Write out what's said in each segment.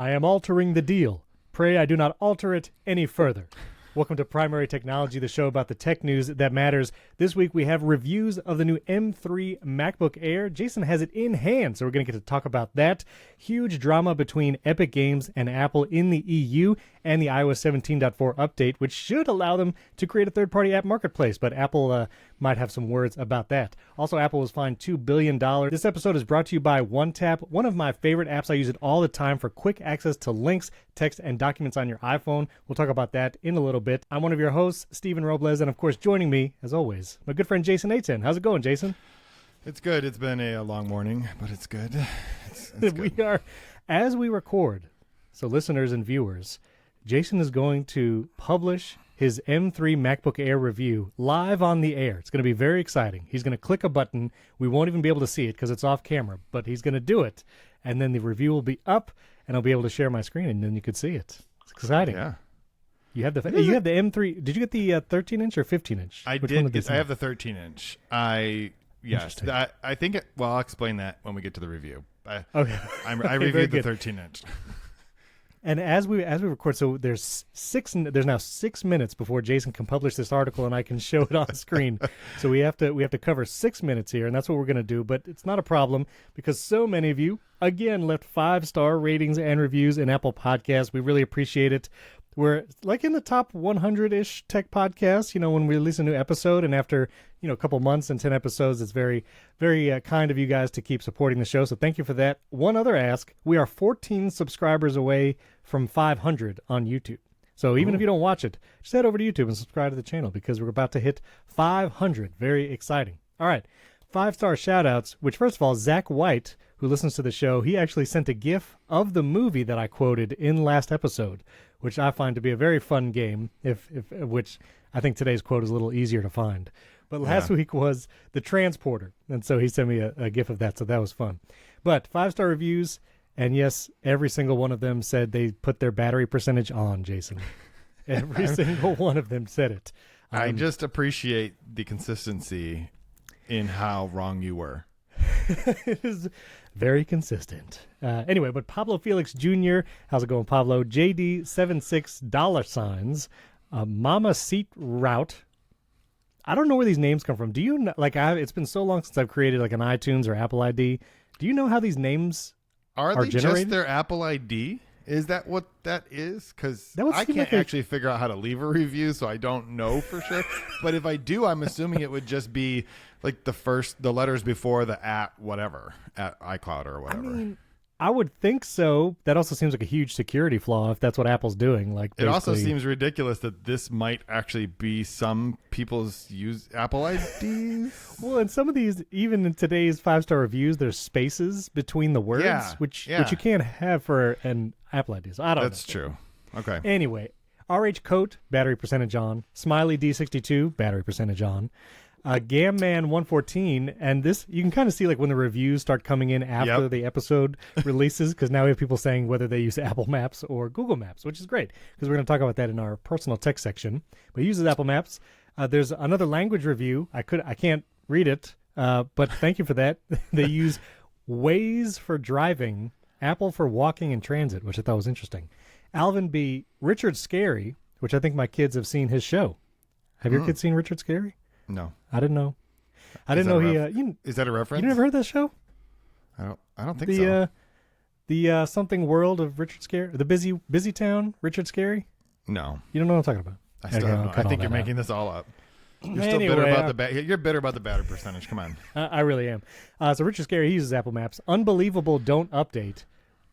I am altering the deal. Pray I do not alter it any further. Welcome to Primary Technology, the show about the tech news that matters. This week we have reviews of the new M3 MacBook Air. Jason has it in hand, so we're going to get to talk about that. Huge drama between Epic Games and Apple in the EU and the iOS 17.4 update, which should allow them to create a third-party app marketplace, but Apple might have some words about that. Also, Apple was fined $2 billion. This episode is brought to you by OneTap, one of my favorite apps. I use it all the time for quick access to links, text, and documents on your iPhone. We'll talk about that in a little bit. I'm one of your hosts, Stephen Robles, and of course, joining me, as always, my good friend Jason Aitzen. How's it going, Jason? It's good. It's been a long morning, but it's good. It's good. We are, as we record, so listeners and viewers, Jason is going to publish his M3 MacBook Air review live on the air. It's going to be very exciting. He's going to click a button. We won't even be able to see it because it's off camera, but he's going to do it. And then the review will be up, and I'll be able to share my screen, and then you could see it. It's exciting. Yeah. You have the M3. Did you get the 13-inch or 15-inch? I did. I have the 13-inch. Yes. I think. I'll explain that when we get to the review. Okay. I reviewed the 13-inch. And as we record, so there's now 6 minutes before Jason can publish this article and I can show it on screen. So we have to cover 6 minutes here, and that's what we're going to do. But it's not a problem because so many of you, again, left 5-star ratings and reviews in Apple Podcasts. We really appreciate it. We're like in the top 100-ish tech podcasts, when we release a new episode. And after, a couple months and 10 episodes, it's very, very kind of you guys to keep supporting the show. So thank you for that. One other ask. We are 14 subscribers away from 500 on YouTube. So even if you don't watch it, just head over to YouTube and subscribe to the channel because we're about to hit 500. Very exciting. All right. 5-star shout-outs, which first of all, Zach White, who listens to the show, he actually sent a GIF of the movie that I quoted in last episode, which I find to be a very fun game, which I think today's quote is a little easier to find. But last week was The Transporter, and so he sent me a GIF of that, so that was fun. But 5-star reviews, and yes, every single one of them said they put their battery percentage on, Jason. Every single one of them said it. I just appreciate the consistency in how wrong you were. It is very consistent. Anyway, but Pablo Felix Jr., how's it going, Pablo? JD76 $, Mama Seat Route. I don't know where these names come from. Do you know, it's been so long since I've created like an iTunes or Apple ID. Do you know how these names are they generated? Just their Apple ID? Is that what that is? Because I can't actually figure out how to leave a review, so I don't know for sure. But if I do, I'm assuming it would just be like the letters before the at iCloud or whatever. I mean, I would think so. That also seems like a huge security flaw if that's what Apple's doing. It also seems ridiculous that this might actually be some people's Apple IDs. Well, and some of these, even in today's 5-star reviews, there's spaces between the words, which you can't have for an Apple ID. So I don't know. That's true. Okay. Anyway, RH Coat, battery percentage on. Smiley D62, battery percentage on. Gamman 114, and this you can kind of see like when the reviews start coming in after the episode releases, because now we have people saying whether they use Apple Maps or Google Maps, which is great because we're going to talk about that in our personal tech section. But he uses Apple Maps. There's another language review. I can't read it, but thank you for that. They use Waze for driving, Apple for walking and transit, which I thought was interesting. Alvin B. Richard Scarry, which I think my kids have seen his show. Have your kids seen Richard Scarry? No, I didn't know. I didn't know he. Is that a reference? You never heard that show? I don't think so. The something world of Richard Scarry, the busy town Richard Scarry. No, you don't know what I'm talking about. I still don't know. I think you're making this all up. You're still bitter about you're bitter about the battery percentage. Come on. I really am. So Richard Scarry, he uses Apple Maps. Unbelievable. Don't update.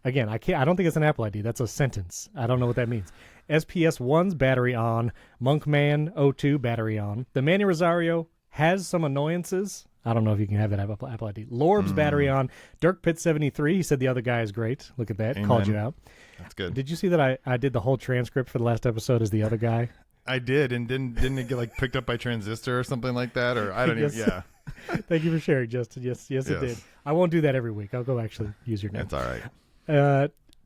Again, I don't think it's an Apple ID. That's a sentence. I don't know what that means. SPS1's battery on. Monkman 02 battery on. The Manny Rosario has some annoyances. I don't know if you can have that Apple ID. Lorb's battery on. Dirk Pitt 73. He said the other guy is great. Look at that. Amen. Called you out. That's good. Did you see that I did the whole transcript for the last episode as the other guy? I did, and didn't it get picked up by Transistor or something like that? Or I don't even. Yeah. Thank you for sharing, Justin. Yes, it did. I won't do that every week. I'll go actually use your name. That's all right.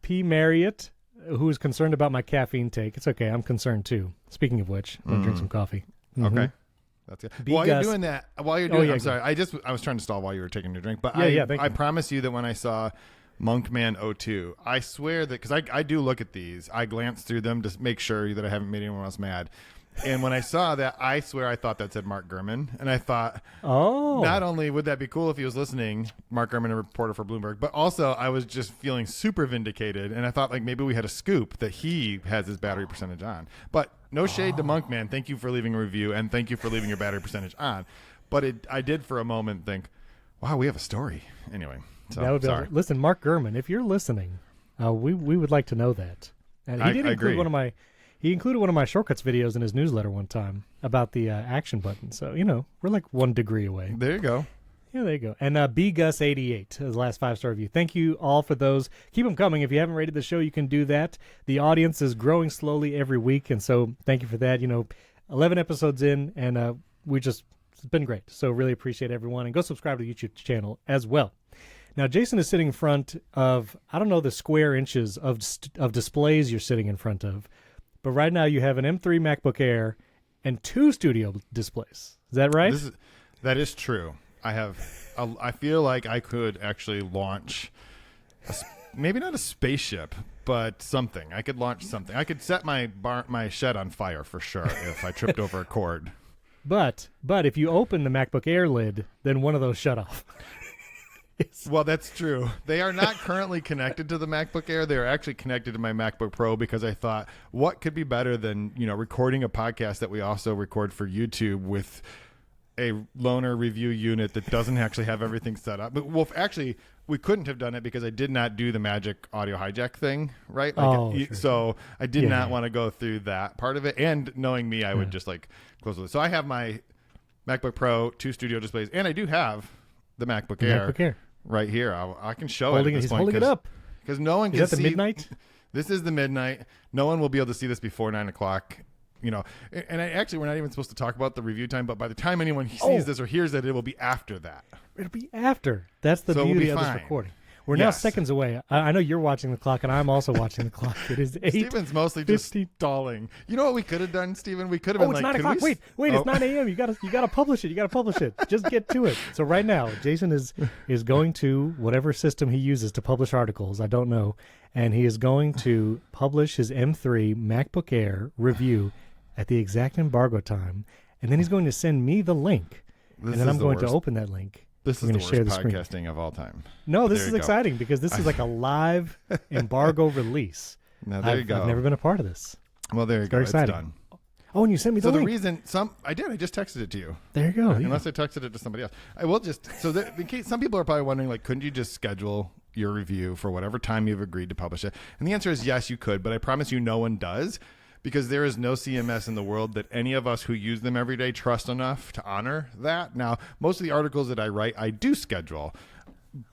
P. Marriott, who is concerned about my caffeine take. It's okay. I'm concerned too. Speaking of which, I'm going to drink some coffee. Mm-hmm. Okay. That's good. While you're doing that, I'm sorry. I was trying to stall while you were taking your drink, but I promise you that when I saw Monkman02. I swear that, because I do look at these, I glance through them to make sure that I haven't made anyone else mad. And when I saw that, I swear I thought that said Mark Gurman. And I thought, not only would that be cool if he was listening, Mark Gurman, a reporter for Bloomberg, but also I was just feeling super vindicated. And I thought like maybe we had a scoop that he has his battery percentage on. But no shade to Monkman. Thank you for leaving a review, and thank you for leaving your battery percentage on. But I did for a moment think, wow, we have a story. Anyway, so that would be sorry. Listen, Mark Gurman, if you're listening, we would like to know that. And he did include agree. He included one of my shortcuts videos in his newsletter one time about the action button. So, we're like 1 degree away. There you go. Yeah, there you go. And BGus88 is the last 5-star review. Thank you all for those. Keep them coming. If you haven't rated the show, you can do that. The audience is growing slowly every week, and so thank you for that. 11 episodes in, and it's been great. So really appreciate everyone. And go subscribe to the YouTube channel as well. Now, Jason is sitting in front of, I don't know the square inches of displays you're sitting in front of, but right now you have an M3 MacBook Air and 2 studio displays. Is that right? That is true. I feel like I could actually launch, maybe not a spaceship, but something. I could launch something. I could set my shed on fire for sure if I tripped over a cord. But if you open the MacBook Air lid, then one of those shut off. Well, that's true. They are not currently connected to the MacBook Air. They are actually connected to my MacBook Pro because I thought, what could be better than recording a podcast that we also record for YouTube with a loaner review unit that doesn't actually have everything set up. But actually, we couldn't have done it because I did not do the magic audio hijack thing, right? Sure. So I did not want to go through that part of it. And knowing me, I would just close it. So I have my MacBook Pro, 2 studio displays, and I do have the MacBook Air. Right here. I can show it at this he's point. Holding it up. Because no one can see. Is that the midnight? This is the midnight. No one will be able to see this before 9 o'clock. And we're not even supposed to talk about the review time, but by the time anyone sees this or hears it, it will be after that. It'll be after. That's the beauty of this recording. We're now seconds away. I know you're watching the clock, and I'm also watching the clock. It is 8. Steven's mostly just stalling. You know what we could have done, Steven? We could have been it's like, 9 o'clock. Wait, it's 9 a.m. You gotta publish it. You gotta publish it. Just get to it. So right now, Jason is going to whatever system he uses to publish articles. I don't know, and he is going to publish his M3 MacBook Air review at the exact embargo time, and then he's going to send me the link, and then I'm going to open that link. This is the worst podcasting of all time. No, this is exciting because this is like a live embargo release. Now, there you go. I've never been a part of this. Well, there you go. It's done. Oh, and you sent me the link. So the reason I just texted it to you. There you go. Unless I texted it to somebody else. I will just, in case some people are probably wondering, couldn't you just schedule your review for whatever time you've agreed to publish it? And the answer is yes, you could, but I promise you no one does. Because there is no CMS in the world that any of us who use them every day trust enough to honor that. Now, most of the articles that I write, I do schedule.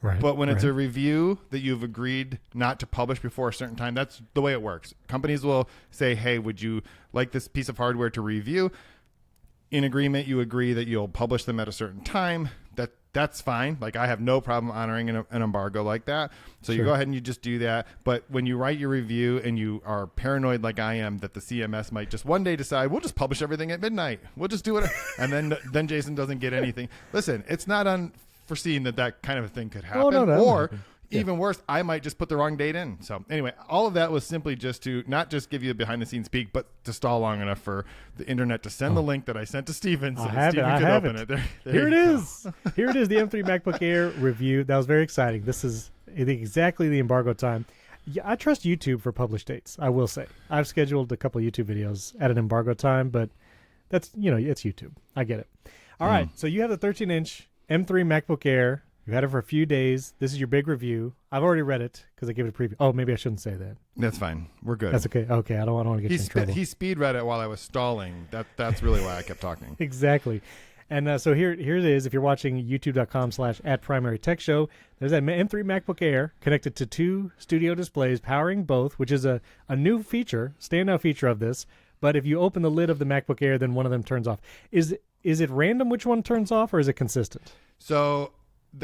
Right. But when it's a review that you've agreed not to publish before a certain time, that's the way it works. Companies will say, hey, would you like this piece of hardware to review? In agreement, you agree that you'll publish them at a certain time. That's fine. I have no problem honoring an embargo like that. So you go ahead and you just do that. But when you write your review and you are paranoid like I am that the CMS might just one day decide, we'll just publish everything at midnight. We'll just do it. And then Jason doesn't get anything. Listen, it's not unforeseen that kind of a thing could happen. Oh, no, or even worse, I might just put the wrong date in. So anyway, all of that was simply just to not just give you a behind the scenes peek, but to stall long enough for the internet to send the link that I sent to Steven so Steven could open it. Here it is. Here it is, the M3 MacBook Air review. That was very exciting. This is exactly the embargo time. Yeah, I trust YouTube for published dates, I will say. I've scheduled a couple of YouTube videos at an embargo time, but that's, it's YouTube. I get it. All right, so you have the 13-inch M3 MacBook Air. You've had it for a few days. This is your big review. I've already read it because I gave it a preview. Oh, maybe I shouldn't say that. That's fine. We're good. That's okay. Okay, I don't want to get you in trouble. He speed read it while I was stalling. That's really why I kept talking. Exactly. And so here it is. If you're watching youtube.com/@primarytechshow, there's that M3 MacBook Air connected to 2 studio displays, powering both, which is a new feature, standout feature of this. But if you open the lid of the MacBook Air, then one of them turns off. Is it random which one turns off, or is it consistent? So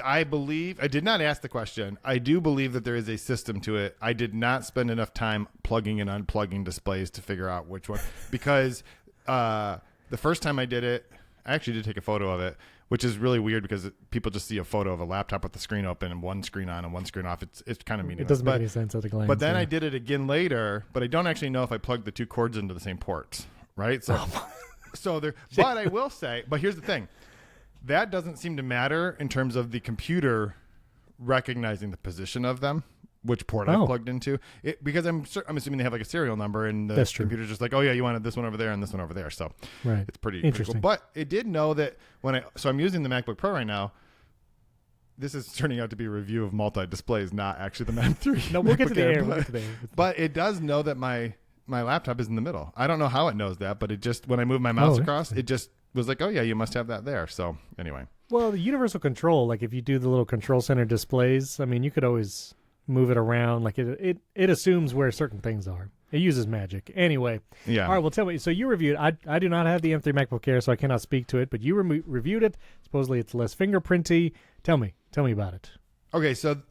I believe, I did not ask the question. I do believe that there is a system to it. I did not spend enough time plugging and unplugging displays to figure out which one. Because the first time I did it, I actually did take a photo of it, which is really weird because people just see a photo of a laptop with the screen open and one screen on and one screen off. It's kind of meaningless. It doesn't make any sense at a glance. But then I did it again later, but I don't actually know if I plugged the two cords into the same ports, right? So, but I will say, but here's the thing. That doesn't seem to matter in terms of the computer recognizing the position of them, which port I plugged into. Because I'm assuming they have like a serial number, and the computer's just like, oh yeah, you wanted this one over there and this one over there. So it's pretty interesting. Cool. But it did know that so I'm using the MacBook Pro right now. This is turning out to be a review of multi-displays, not actually the M3. No, we'll get to the Air. But it does know that my laptop is in the middle. I don't know how it knows that, but it just, when I move my mouse across, it just was like, oh yeah, you must have that there. So anyway. Well, the universal control, like if you do the little control center displays, I mean, you could always move it around. Like it assumes where certain things are. It uses magic. Anyway. Yeah. All right, well, tell me. So you reviewed, I do not have the M3 MacBook Air, so I cannot speak to it, but you reviewed it. Supposedly it's less fingerprinty. Tell me about it. Okay, so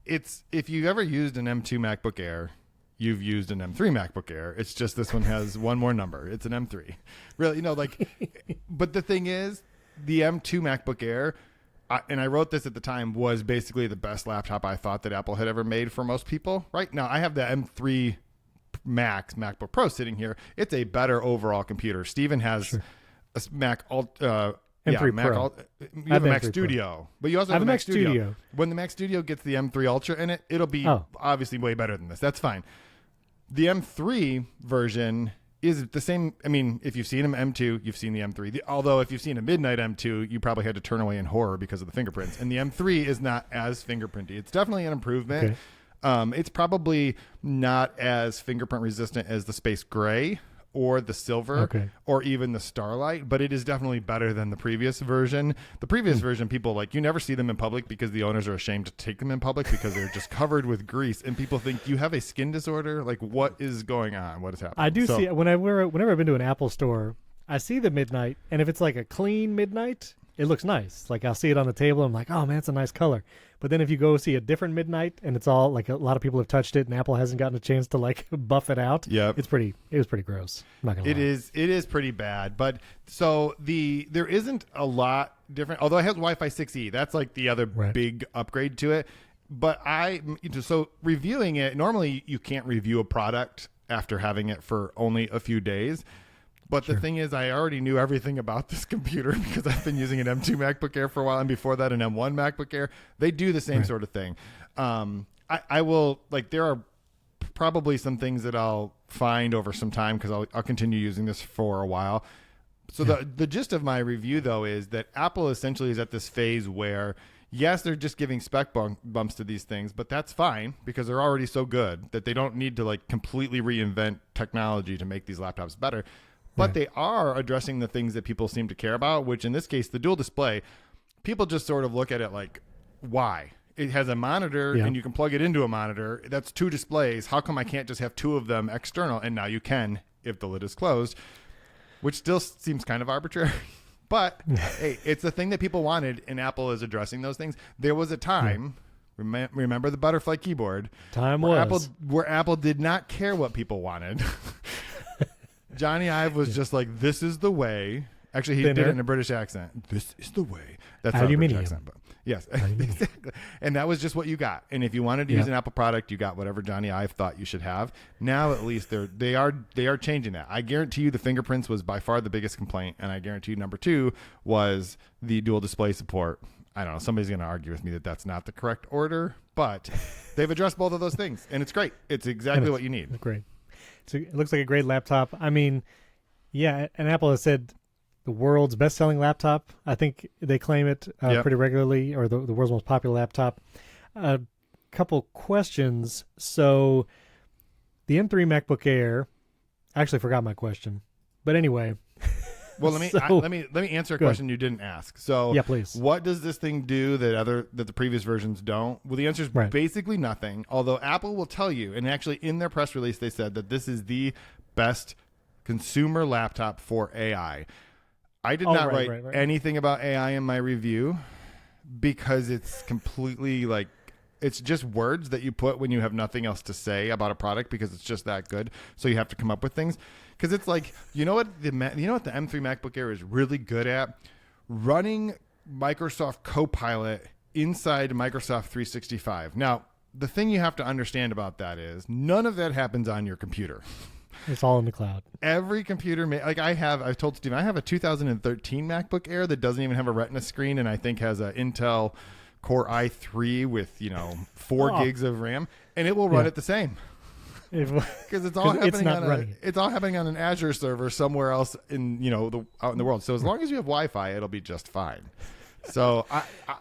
if you've ever used an M2 MacBook Air, you've used an M3 MacBook Air. It's just this one has one more number. It's an M3. Really, but the thing is, the M2 MacBook Air, and I wrote this at the time, was basically the best laptop I thought that Apple had ever made for most people. Right now, I have the M3 MacBook Pro sitting here. It's a better overall computer. Steven has a Mac M3 Pro. You have a Mac Studio, but you also have a Mac Studio. When the Mac Studio gets the M3 Ultra in it, it'll be obviously way better than this. That's fine. The M3 version is the same. I mean, if you've seen an M2, you've seen the M3. Although if you've seen a midnight M2, you probably had to turn away in horror because of the fingerprints. And the M3 is not as fingerprinty. It's definitely an improvement. Okay. It's probably not as fingerprint resistant as the Space Gray or the Silver or even the Starlight, but it is definitely better than the previous version. The previous version, people you never see them in public because the owners are ashamed to take them in public because they're just covered with grease, and people think you have a skin disorder. Like, what is going on? What is happening? I do see whenever I've been to an Apple store, I see the midnight, and if it's like a clean midnight, it looks nice. Like I'll see it on the table, I'm like, oh man, it's a nice color. But then if you go see a different midnight and it's all like a lot of people have touched it and Apple hasn't gotten a chance to buff it out, it was pretty gross. I'm not gonna lie. It is pretty bad. But so there isn't a lot different, although it has Wi-Fi 6E. That's like the other big upgrade to it. But so reviewing it, normally you can't review a product after having it for only a few days. But the thing is, I already knew everything about this computer because I've been using an M2 MacBook Air for a while, and before that, an M1 MacBook Air. They do the same sort of thing. I will, there are probably some things that I'll find over some time because I'll continue using this for a while. So the gist of my review, though, is that Apple essentially is at this phase where, yes, they're just giving spec bumps to these things, but that's fine because they're already so good that they don't need to completely reinvent technology to make these laptops better. But they are addressing the things that people seem to care about, which in this case, the dual display, people just sort of look at it like, why? It has a monitor and you can plug it into a monitor. That's two displays. How come I can't just have two of them external? And now you can if the lid is closed, which still seems kind of arbitrary. But hey, it's the thing that people wanted, and Apple is addressing those things. There was a time, remember the butterfly keyboard? Where Apple did not care what people wanted. Johnny Ive was just like, this is the way. Actually, he did it in a British accent. This is the way. That's not a British accent, but yes, exactly. And that was just what you got. And if you wanted to use an Apple product, you got whatever Johnny Ive thought you should have. Now, at least they are changing that. I guarantee you, the fingerprints was by far the biggest complaint, and I guarantee you, number two was the dual display support. I don't know. Somebody's going to argue with me that that's not the correct order, but they've addressed both of those things, and it's great. It's exactly what you need. Great. So it looks like a great laptop. I mean, and Apple has said the world's best-selling laptop. I think they claim it pretty regularly, or the world's most popular laptop. A couple questions. So the M3 MacBook Air, I actually forgot my question. But anyway. Well, let me answer a question you didn't ask. So, please. What does this thing do that the previous versions don't? Well, the answer is basically nothing. Although Apple will tell you, and actually in their press release they said that this is the best consumer laptop for AI. I did not write anything about AI in my review because it's completely it's just words that you put when you have nothing else to say about a product because it's just that good. So you have to come up with things. Because it's like, you know what the M3 MacBook Air is really good at? Running Microsoft Copilot inside Microsoft 365. Now, the thing you have to understand about that is none of that happens on your computer. It's all in the cloud. Every computer, I've told Steven, I have a 2013 MacBook Air that doesn't even have a Retina screen, and I think has an Intel Core i3 with 4 gigs of RAM, and it will run it the same. Because it's all happening on an Azure server somewhere else in out in the world. So as long as you have Wi-Fi, it'll be just fine. So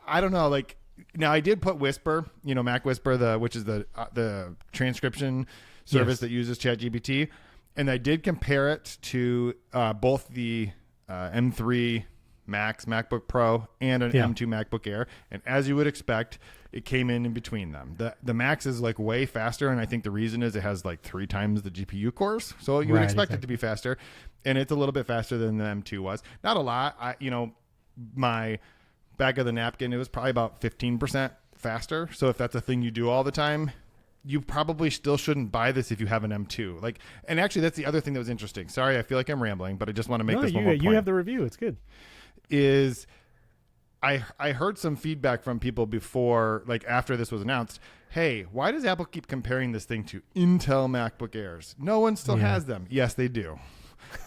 I don't know. Like now, I did put Whisper, Mac Whisper, which is the transcription service that uses ChatGPT, and I did compare it to both the M3 MacBook Pro and an M2 MacBook Air, and as you would expect, it came in between them. The Max is like way faster, and I think the reason is it has like 3 times the GPU cores, so you would expect it to be faster, and it's a little bit faster than the M2 was. Not a lot. My back of the napkin, it was probably about 15% faster. So if that's a thing you do all the time, you probably still shouldn't buy this if you have an M2. And actually, that's the other thing that was interesting. Sorry, I feel like I'm rambling, but I just want to make this one more point. You have the review. It's good. I heard some feedback from people before, after this was announced. Hey, why does Apple keep comparing this thing to Intel MacBook Airs? No one still has them. Yes, they do.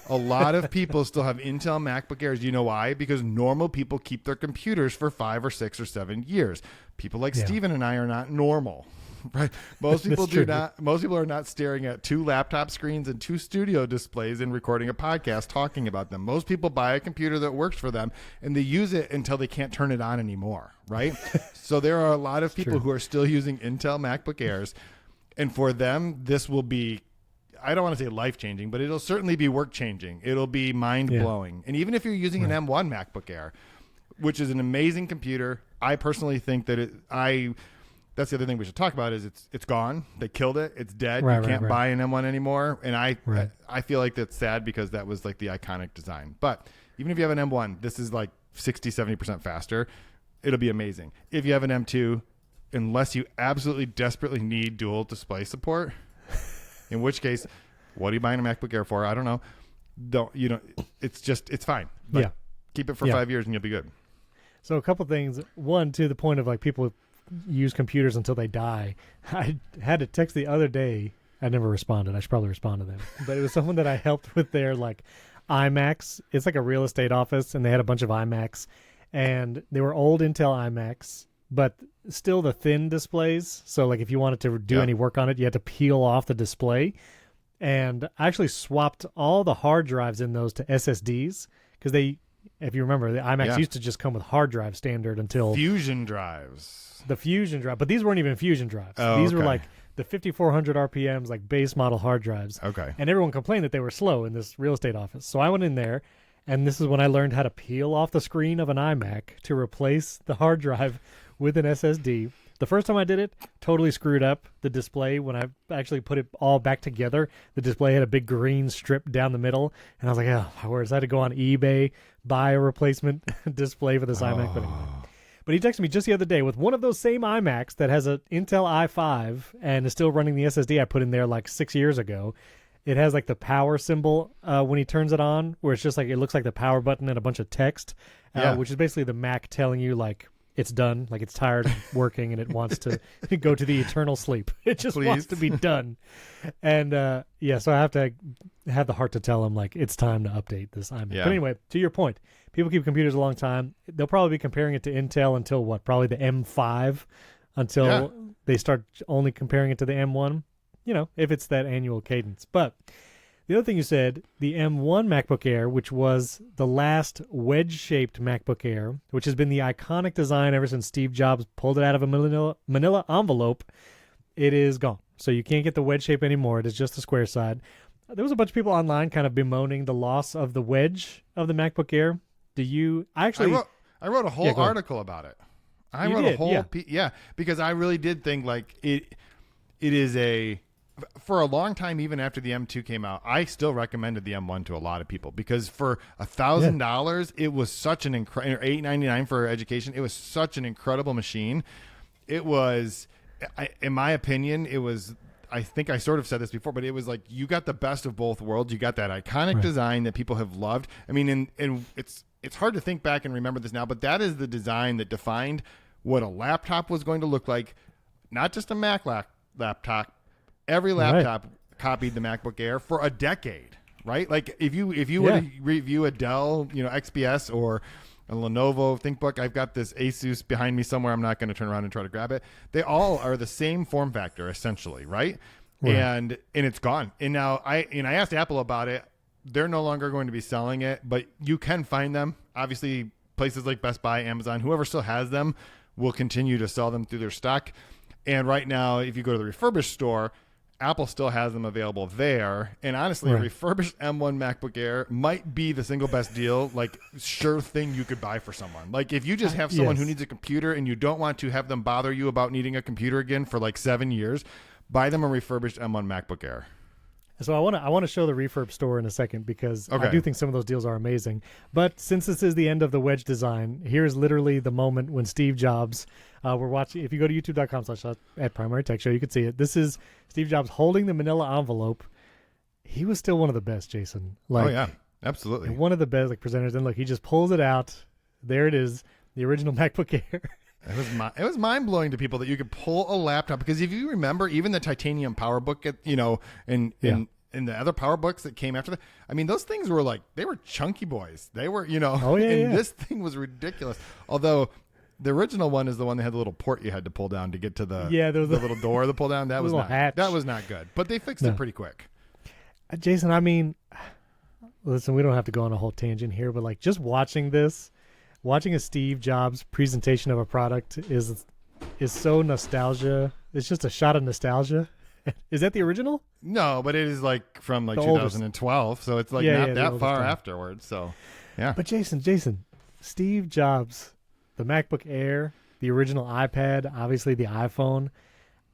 A lot of people still have Intel MacBook Airs. You know why? Because normal people keep their computers for 5 or 6 or 7 years. People like Steven and I are not normal. Right. Most people do not. Most people are not staring at 2 laptop screens and 2 studio displays and recording a podcast talking about them. Most people buy a computer that works for them and they use it until they can't turn it on anymore. Right. So there are a lot of people who are still using Intel MacBook Airs, and for them, this will be, I don't want to say life changing, but it'll certainly be work changing. It'll be mind blowing. And even if you're using an M1 MacBook Air, which is an amazing computer, I personally think that that's the other thing we should talk about is it's gone. They killed it. It's dead. You can't buy an M1 anymore. And I feel like that's sad because that was like the iconic design. But even if you have an M1, this is like 60, 70% faster. It'll be amazing. If you have an M2, unless you absolutely desperately need dual display support, in which case, what are you buying a MacBook Air for? I don't know. It's fine. But keep it for 5 years and you'll be good. So a couple things. One, to the point of people use computers until they die. I had to text the other day. I never responded. I should probably respond to them. But it was someone that I helped with their iMacs. It's like a real estate office, and they had a bunch of iMacs, and they were old Intel iMacs, but still the thin displays. So if you wanted to do any work on it, you had to peel off the display. And I actually swapped all the hard drives in those to SSDs because if you remember, the iMacs used to just come with hard drive standard until Fusion drives. The Fusion drive, but these weren't even Fusion drives. These were the 5400 RPMs, base model hard drives. Okay. And everyone complained that they were slow in this real estate office. So I went in there, and this is when I learned how to peel off the screen of an iMac to replace the hard drive with an SSD. The first time I did it, totally screwed up the display. When I actually put it all back together, the display had a big green strip down the middle, and I was like, oh, where's I had to go on eBay, buy a replacement display for this iMac. But anyway. But he texted me just the other day with one of those same iMacs that has an Intel i5 and is still running the SSD I put in there 6 years ago. It has the power symbol when he turns it on, where it's just it looks like the power button and a bunch of text, which is basically the Mac telling you it's done, it's tired of working and it wants to go to the eternal sleep. It just wants to be done. And so I have to have the heart to tell him it's time to update this iMac. But anyway, to your point, people keep computers a long time. They'll probably be comparing it to Intel until what? Probably the M5 until they start only comparing it to the M1, if it's that annual cadence. But the other thing you said, the M1 MacBook Air, which was the last wedge-shaped MacBook Air, which has been the iconic design ever since Steve Jobs pulled it out of a manila envelope, it is gone. So you can't get the wedge shape anymore. It is just the square side. There was a bunch of people online kind of bemoaning the loss of the wedge of the MacBook Air. I wrote a whole article about it. I wrote a whole because I really did think it is for a long time, even after the M2 came out, I still recommended the M1 to a lot of people because for $1,000, it was such an incredible, $899 for education. It was such an incredible machine. It was, in my opinion, it was. I think I sort of said this before, but it was you got the best of both worlds. You got that iconic design that people have loved. I mean, and it's hard to think back and remember this now, but that is the design that defined what a laptop was going to look like. Not just a Mac laptop. Every laptop copied the MacBook Air for a decade, right? Like if you were to review a Dell, XPS or a Lenovo ThinkBook, I've got this Asus behind me somewhere. I'm not going to turn around and try to grab it. They all are the same form factor, essentially, right? And it's gone. And now I asked Apple about it. They're no longer going to be selling it, but you can find them. Obviously, places like Best Buy, Amazon, whoever still has them will continue to sell them through their stock. And right now, if you go to the Refurbished store, Apple still has them available there. And honestly, a refurbished M1 MacBook Air might be the single best deal, like sure thing you could buy for someone. Like if you just have someone who needs a computer and you don't want to have them bother you about needing a computer again for like 7 years, buy them a refurbished M1 MacBook Air. So I want to show the refurb store in a second because I do think some of those deals are amazing. But since this is the end of the wedge design, here's literally the moment when Steve Jobs, we're watching. If you go to youtube.com/@primarytechshow, you can see it. This is Steve Jobs holding the manila envelope. He was still one of the best, Jason. Like, oh yeah, absolutely. One of the best presenters. And look, he just pulls it out. There it is, the original MacBook Air. It was mind blowing to people that you could pull a laptop, because if you remember, even the titanium PowerBook, in the other PowerBooks that came after that, I mean, those things were they were chunky boys. They were, this thing was ridiculous. Although the original one is the one that had the little port you had to pull down to get to the little door to pull down. That was not good. But they fixed it pretty quick. Jason, I mean, listen, we don't have to go on a whole tangent here, but just watching a Steve Jobs presentation of a product is so nostalgia. It's just a shot of nostalgia. Is that the original? No, but it is from 2012, so it's not that far afterwards. So, yeah. But Jason, Steve Jobs, the MacBook Air, the original iPad, obviously the iPhone.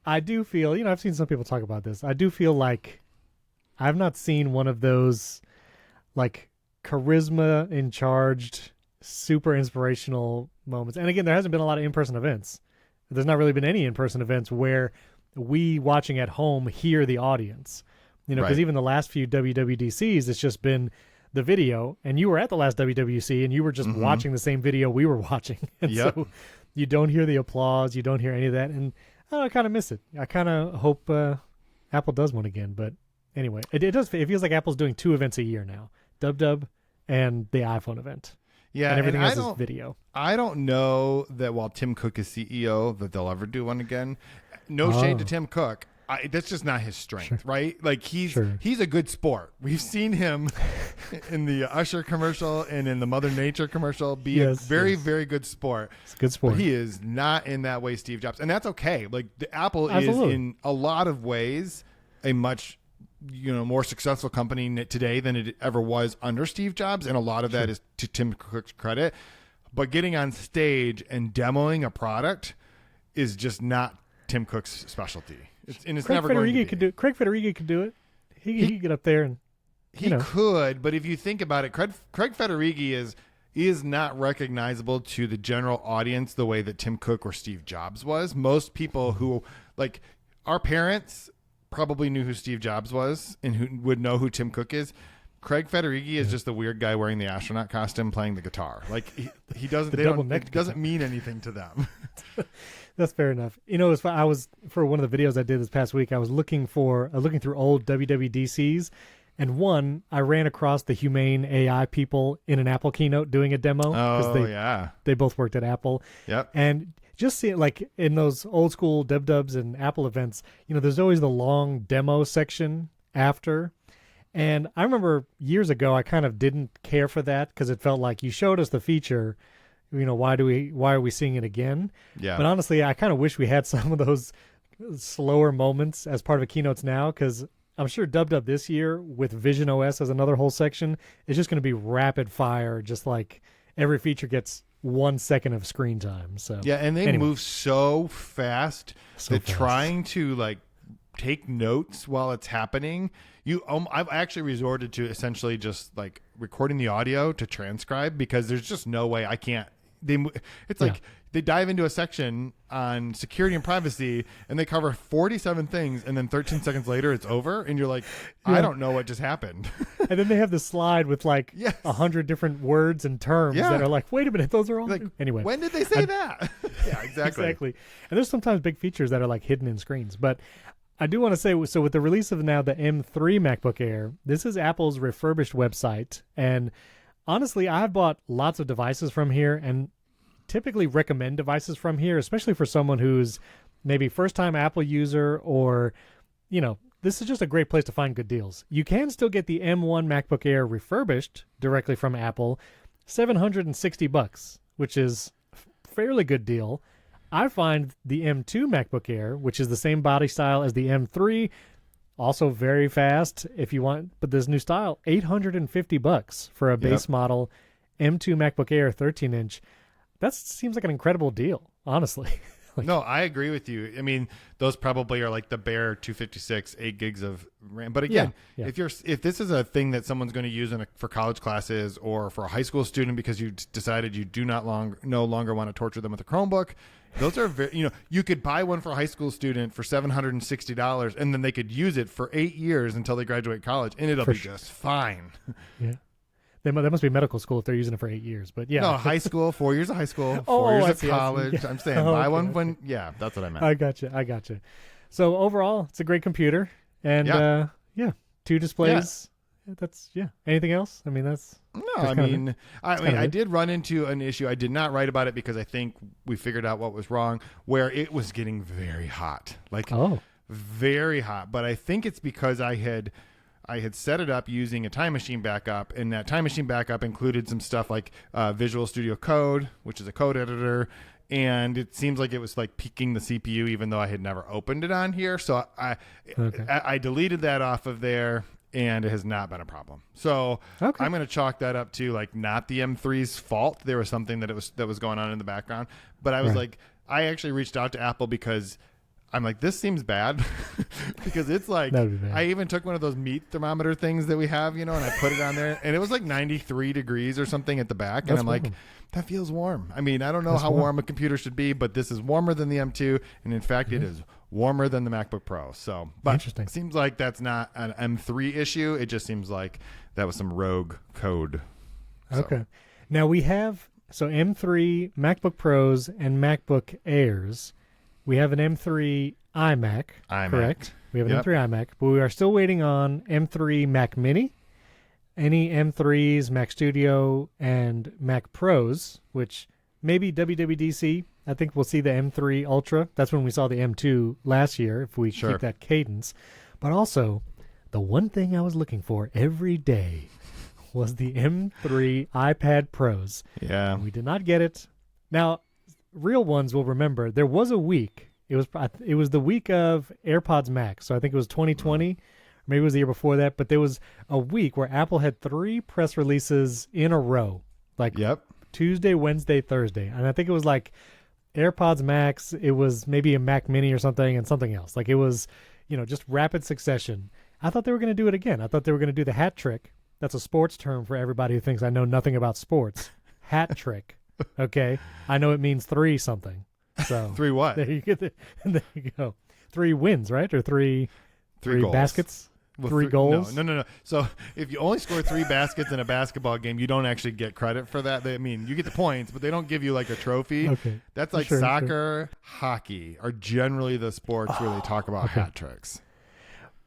I do feel, I've seen some people talk about this. I do feel like I've not seen one of those charisma in charged, super inspirational moments. And again, there hasn't been a lot of in-person events. There's not really been any in-person events where we watching at home hear the audience, because even the last few WWDCs, it's just been the video, and you were at the last WWC and you were just watching the same video we were watching. And so you don't hear the applause. You don't hear any of that. And I kind of miss it. I kind of hope Apple does one again. But anyway, it feels like Apple's doing 2 events a year now, Dub and the iPhone event. Yeah, and everything else is video. I don't know that while Tim Cook is CEO that they'll ever do one again. No shade to Tim Cook. That's just not his strength, right? He's a good sport. We've seen him in the Usher commercial and in the Mother Nature commercial be a very, very good sport. It's a good sport. But he is not in that way Steve Jobs. And that's okay. The Apple is in a lot of ways a much more successful company today than it ever was under Steve Jobs, and a lot of that is to Tim Cook's credit. But getting on stage and demoing a product is just not Tim Cook's specialty. It's never going to be. Craig Federighi could do it. He could get up there and he could, but if you think about it, Craig Federighi is not recognizable to the general audience the way that Tim Cook or Steve Jobs was. Most people who our parents probably knew who Steve Jobs was and who would know who Tim Cook is. Craig Federighi is just the weird guy wearing the astronaut costume playing the guitar. He doesn't. It doesn't mean anything to them. That's fair enough. I was for one of the videos I did this past week. I was looking through old WWDCs, and one I ran across the Humane AI people in an Apple keynote doing a demo. Oh, they both worked at Apple. Yep. And just seeing in those old school dubs and Apple events, there's always the long demo section after. And I remember years ago, I kind of didn't care for that because it felt like you showed us the feature. Why are we seeing it again? Yeah. But honestly, I kind of wish we had some of those slower moments as part of a keynotes now, because I'm sure Dub this year with Vision OS as another whole section is just going to be rapid fire, just like every feature gets 1 second of screen time. So yeah, and they move so fast that trying to take notes while it's happening. I've actually resorted to essentially just recording the audio to transcribe, because there's just no way I can't. They they dive into a section on security and privacy, and they cover 47 things, and then 13 seconds later it's over, and you're like, I don't know what just happened. And then they have the slide with like 100 different words and terms that are like, wait a minute, those are all like, new. Anyway. When did they say that? Yeah, exactly. And there's sometimes big features that are like hidden in screens. But I do want to say, so with the release of now the M3 MacBook Air, this is Apple's Refurbished website. And honestly, I've bought lots of devices from here and typically recommend devices from here, especially for someone who's maybe first-time Apple user or, this is just a great place to find good deals. You can still get the M1 MacBook Air refurbished directly from Apple, $760, which is a fairly good deal. I find the M2 MacBook Air, which is the same body style as the M3, also very fast if you want, but this new style, $850 for a base model M2 MacBook Air 13-inch. That seems like an incredible deal, honestly. No, I agree with you. I mean, those probably are like the bare 256, 8 gigs of RAM. But again, if this is a thing that someone's going to use for college classes or for a high school student because you decided you do no longer want to torture them with a Chromebook, those are very, you could buy one for a high school student for $760, and then they could use it for 8 years until they graduate college, and it'll be just fine. Yeah. That must be medical school if they're using it for 8 years, but yeah. No, high school, 4 years of high school, 4 years of college. I'm saying buy one when, that's what I meant. I gotcha. So overall, it's a great computer, and 2 displays. Yeah. Anything else? I mean, that's I did run into an issue. I did not write about it because I think we figured out what was wrong, where it was getting very hot, very hot. But I think it's because I had set it up using a Time Machine backup, and that Time Machine backup included some stuff like Visual Studio Code, which is a code editor, and it seems like it was like peaking the CPU even though I had never opened it on here. So I deleted that off of there, and it has not been a problem. So I'm going to chalk that up to like not the M3's fault. There was something that was going on in the background, but I was I actually reached out to Apple because I'm like, this seems bad because it's like, I even took one of those meat thermometer things that we have, and I put it on there, and it was like 93 degrees or something at the back. And I'm like, that feels warm. I mean, I don't know how warm a computer should be, but this is warmer than the M2. And in fact, it is warmer than the MacBook Pro. So, but it seems like that's not an M3 issue. It just seems like that was some rogue code. Okay. Now we have, M3 MacBook Pros and MacBook Airs. We have an M3 iMac, correct? We have an M3 iMac, but we are still waiting on M3 Mac Mini, any M3s, Mac Studio, and Mac Pros, which maybe WWDC. I think we'll see the M3 Ultra. That's when we saw the M2 last year, if we keep that cadence. But also, the one thing I was looking for every day was the M3 iPad Pros. Yeah. And we did not get it. Now, real ones will remember there was a week. It was the week of AirPods Max. So I think it was 2020. Maybe it was the year before that. But there was a week where Apple had 3 press releases in a row. Tuesday, Wednesday, Thursday. And I think it was like AirPods Max. It was maybe a Mac Mini or something and something else. Like it was, just rapid succession. I thought they were going to do it again. I thought they were going to do the hat trick. That's a sports term for everybody who thinks I know nothing about sports. Hat trick. Okay, I know it means 3 something. So 3 what? There you go. 3 wins, right? Or three goals. Baskets. Well, 3 goals. No. So if you only score 3 baskets in a basketball game, you don't actually get credit for that. You get the points, but they don't give you like a trophy. Okay, that's like soccer, hockey are generally the sports where they talk about hat tricks.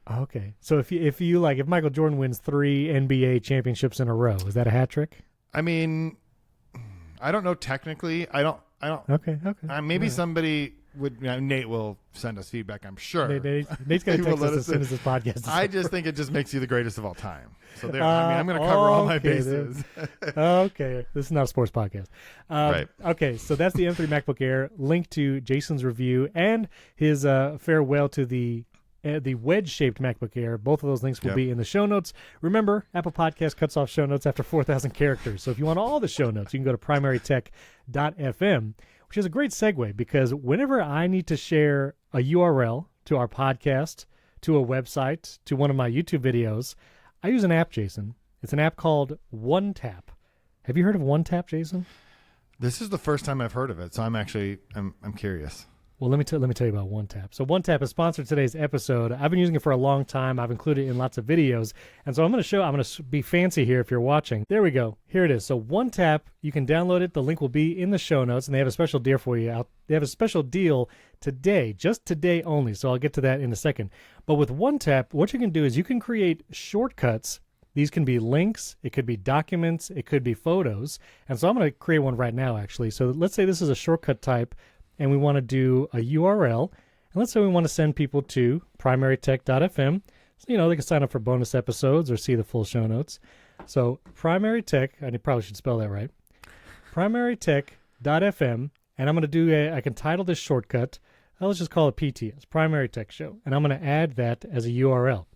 Okay, so if Michael Jordan wins 3 NBA championships in a row, is that a hat trick? I mean, I don't know technically. I don't. Okay. Maybe somebody would. Nate will send us feedback. I'm sure. Nate's going to text us as soon as this podcast is I just think it just makes you the greatest of all time. So there. I'm going to cover all my bases. Okay, this is not a sports podcast. Right. Okay, so that's the M3 MacBook Air. Link to Jason's review and his farewell to the wedge-shaped MacBook Air. Both of those links will be in the show notes. Remember, Apple Podcast cuts off show notes after 4,000 characters. So if you want all the show notes, you can go to primarytech.fm, which is a great segue because whenever I need to share a URL to our podcast, to a website, to one of my YouTube videos, I use an app, Jason. It's an app called OneTap. Have you heard of OneTap, Jason? This is the first time I've heard of it, so I'm curious. Well, let me tell you about OneTap. So OneTap has sponsored today's episode. I've been using it for a long time. I've included it in lots of videos. And so I'm going to be fancy here if you're watching. There we go. Here it is. So OneTap, you can download it. The link will be in the show notes, and they have a special deal for you. They have a special deal today, just today only. So I'll get to that in a second. But with OneTap, what you can do is you can create shortcuts. These can be links, it could be documents, it could be photos. And so I'm going to create one right now, actually. So let's say this is a shortcut type, and we want to do a URL. And let's say we want to send people to primarytech.fm. So, they can sign up for bonus episodes or see the full show notes. So primarytech, I probably should spell that right. primarytech.fm. And I'm going to do I can title this shortcut. Let's just call it PTS, Primary Tech Show. And I'm going to add that as a URL.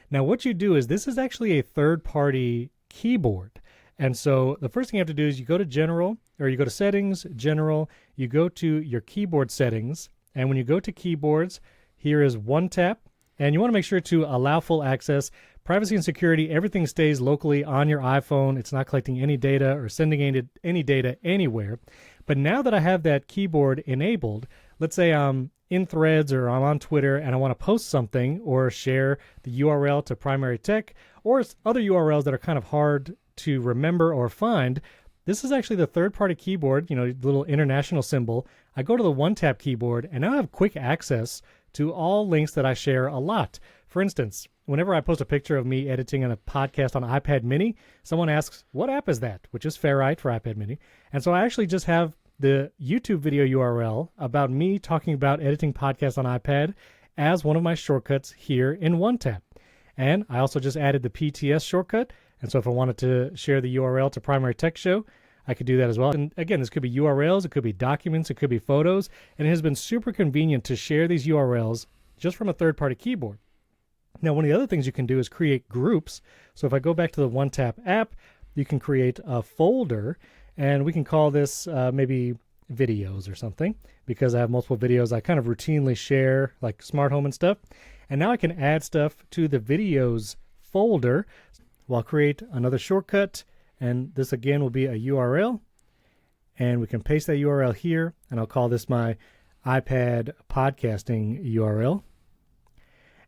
Now, what you do is this is actually a third-party keyboard. And so the first thing you have to do is you go to General, or you go to Settings, General, you go to your keyboard settings, and when you go to Keyboards, here is OneTap, and you want to make sure to allow full access. Privacy and security, everything stays locally on your iPhone. It's not collecting any data or sending any data anywhere. But now that I have that keyboard enabled, let's say I'm in Threads or I'm on Twitter and I want to post something or share the URL to Primary Tech or other URLs that are kind of hard to remember or find, this is actually the third-party keyboard, the little international symbol. I go to the OneTap keyboard and now I have quick access to all links that I share a lot. For instance, whenever I post a picture of me editing on a podcast on iPad mini, someone asks, what app is that? Which is Ferrite for iPad mini. And so I actually just have the YouTube video URL about me talking about editing podcasts on iPad as one of my shortcuts here in OneTap. And I also just added the PTS shortcut. And so if I wanted to share the URL to Primary Tech Show, I could do that as well. And again, this could be URLs, it could be documents, it could be photos. And it has been super convenient to share these URLs just from a third-party keyboard. Now, one of the other things you can do is create groups. So if I go back to the OneTap app, you can create a folder. And we can call this maybe videos or something because I have multiple videos I kind of routinely share, like smart home and stuff. And now I can add stuff to the videos folder. Well, I'll create another shortcut, and this again will be a URL. And we can paste that URL here, and I'll call this my iPad podcasting URL.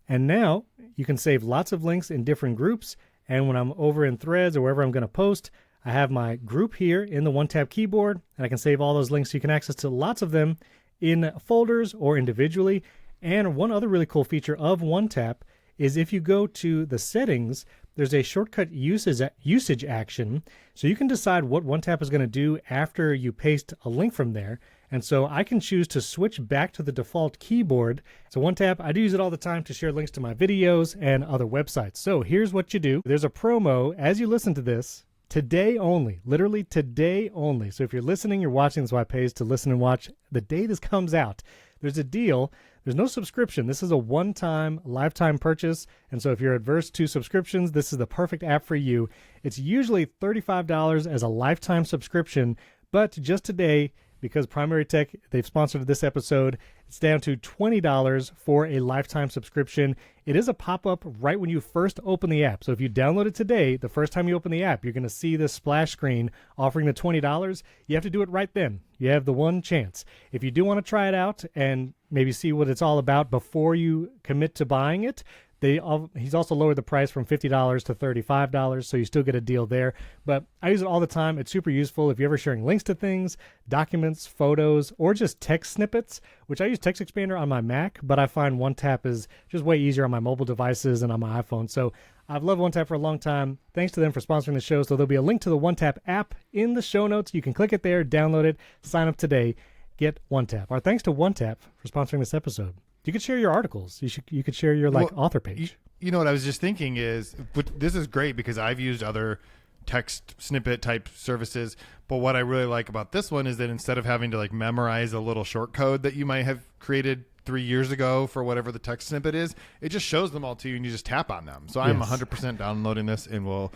And now you can save lots of links in different groups. And when I'm over in Threads or wherever I'm going to post, I have my group here in the OneTap keyboard, and I can save all those links so you can access to lots of them in folders or individually. And one other really cool feature of OneTap is if you go to the settings, there's a shortcut usage action. So you can decide what OneTap is going to do after you paste a link from there. And so I can choose to switch back to the default keyboard. So OneTap, I do use it all the time to share links to my videos and other websites. So here's what you do. There's a promo as you listen to this. Today only, literally today only. So if you're listening, you're watching, that's why it pays to listen and watch. The day this comes out, there's a deal. There's no subscription. This is a one-time, lifetime purchase. And so if you're adverse to subscriptions, this is the perfect app for you. It's usually $35 as a lifetime subscription, but just today, because Primary Tech, they've sponsored this episode, it's down to $20 for a lifetime subscription. It is a pop-up right when you first open the app. So if you download it today, the first time you open the app, you're going to see this splash screen offering the $20. You have to do it right then. You have the one chance. If you do want to try it out and maybe see what it's all about before you commit to buying it, he's also lowered the price from $50 to $35, so you still get a deal there. But I use it all the time. It's super useful if you're ever sharing links to things, documents, photos, or just text snippets, which I use Text Expander on my Mac, but I find OneTap is just way easier on my mobile devices and on my iPhone. So I've loved OneTap for a long time. Thanks to them for sponsoring the show. So there'll be a link to the OneTap app in the show notes. You can click it there, download it, sign up today, get OneTap. Our thanks to OneTap for sponsoring this episode. You could share your articles. You could share your author page. You know what I was just thinking is, but this is great because I've used other text snippet type services. But what I really like about this one is that instead of having to memorize a little short code that you might have created 3 years ago for whatever the text snippet is, it just shows them all to you and you just tap on them. So I'm 100% downloading this and will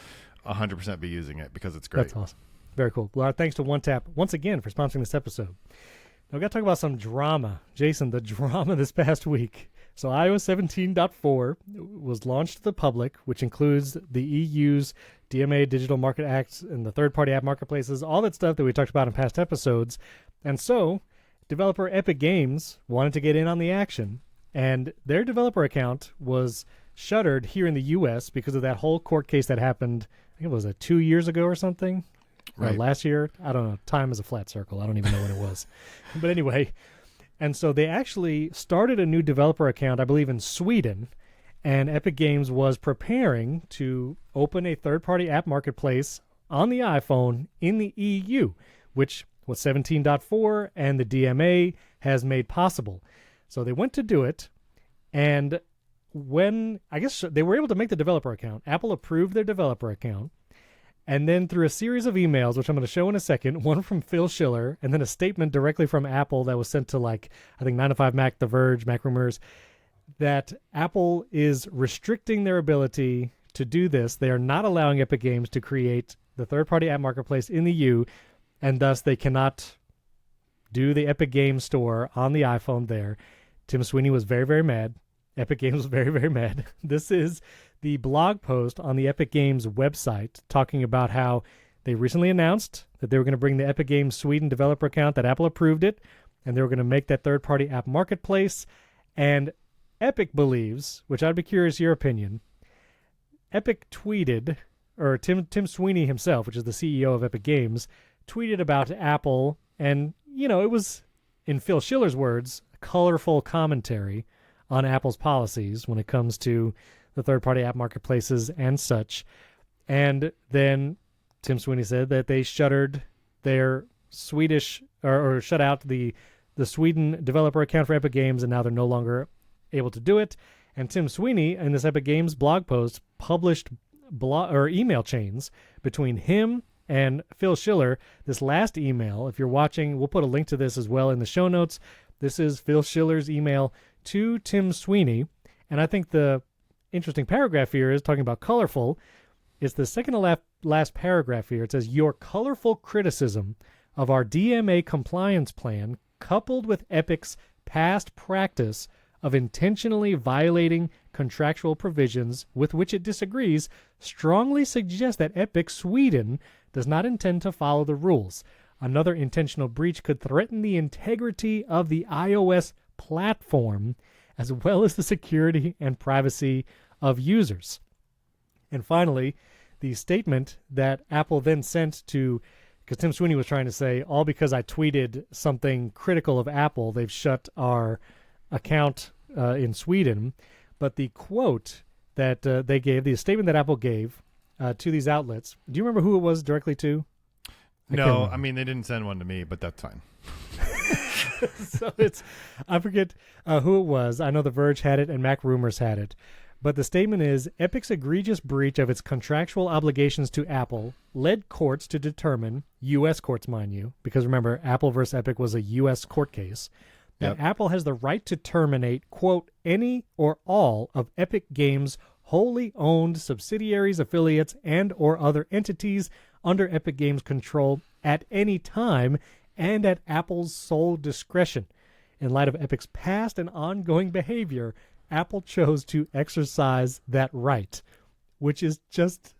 100% be using it because it's great. That's awesome. Very cool. Well, our thanks to OneTap once again for sponsoring this episode. Now, we've got to talk about some drama. Jason, the drama this past week. So iOS 17.4 was launched to the public, which includes the EU's DMA, Digital Market Act, and the third-party app marketplaces, all that stuff that we talked about in past episodes. And so, developer Epic Games wanted to get in on the action, and their developer account was shuttered here in the U.S. because of that whole court case that happened, I think it was 2 years ago or something. Right. Last year. I don't know. Time is a flat circle. I don't even know when it was. But anyway, and so they actually started a new developer account, I believe, in Sweden, and Epic Games was preparing to open a third-party app marketplace on the iPhone in the EU, which was 17.4 and the DMA has made possible. So they went to do it, and when, I guess they were able to make the developer account, Apple approved their developer account, and then through a series of emails, which I'm going to show in a second, one from Phil Schiller, and then a statement directly from Apple that was sent to, like, I think 9to5 Mac, The Verge, Mac Rumors, that Apple is restricting their ability to do this. They are not allowing Epic Games to create the third-party app marketplace in the EU, and thus they cannot do the Epic Games store on the iPhone there. Tim Sweeney was very, very mad. Epic Games was very, very mad. This is the blog post on the Epic Games website talking about how they recently announced that they were going to bring the Epic Games Sweden developer account, that Apple approved it, and they were going to make that third-party app marketplace. And Epic believes, which I'd be curious your opinion, Epic tweeted, or Tim Sweeney himself, which is the CEO of Epic Games, tweeted about Apple, and, you know, it was, in Phil Schiller's words, colorful commentary on Apple's policies when it comes to the third-party app marketplaces and such. And then Tim Sweeney said that they shuttered their Swedish, or shut out the Sweden developer account for Epic Games, and now they're no longer able to do it. And Tim Sweeney, in this Epic Games blog post, published email chains between him and Phil Schiller. This last email, if you're watching, we'll put a link to this as well in the show notes. This is Phil Schiller's email to Tim Sweeney. And I think the interesting paragraph here is talking about colorful. It's the second to last paragraph here. It says, "Your colorful criticism of our DMA compliance plan, coupled with Epic's past practice of intentionally violating contractual provisions with which it disagrees, strongly suggests that Epic Sweden does not intend to follow the rules. Another intentional breach could threaten the integrity of the iOS platform, as well as the security and privacy of users." And finally, the statement that Apple then sent to, because Tim Sweeney was trying to say, all because I tweeted something critical of Apple, they've shut our account in Sweden. But the quote that they gave, the statement that Apple gave to these outlets, do you remember who it was directly to? No, I mean, they didn't send one to me, but that's fine. So I forget who it was. I know The Verge had it and Mac Rumors had it. But the statement is, Epic's egregious breach of its contractual obligations to Apple led courts to determine, U.S. courts, mind you, because remember, Apple versus Epic was a U.S. court case, that Apple has the right to terminate, quote, any or all of Epic Games' wholly owned subsidiaries, affiliates, and or other entities under Epic Games' control at any time and at Apple's sole discretion. In light of Epic's past and ongoing behavior, Apple chose to exercise that right, which is just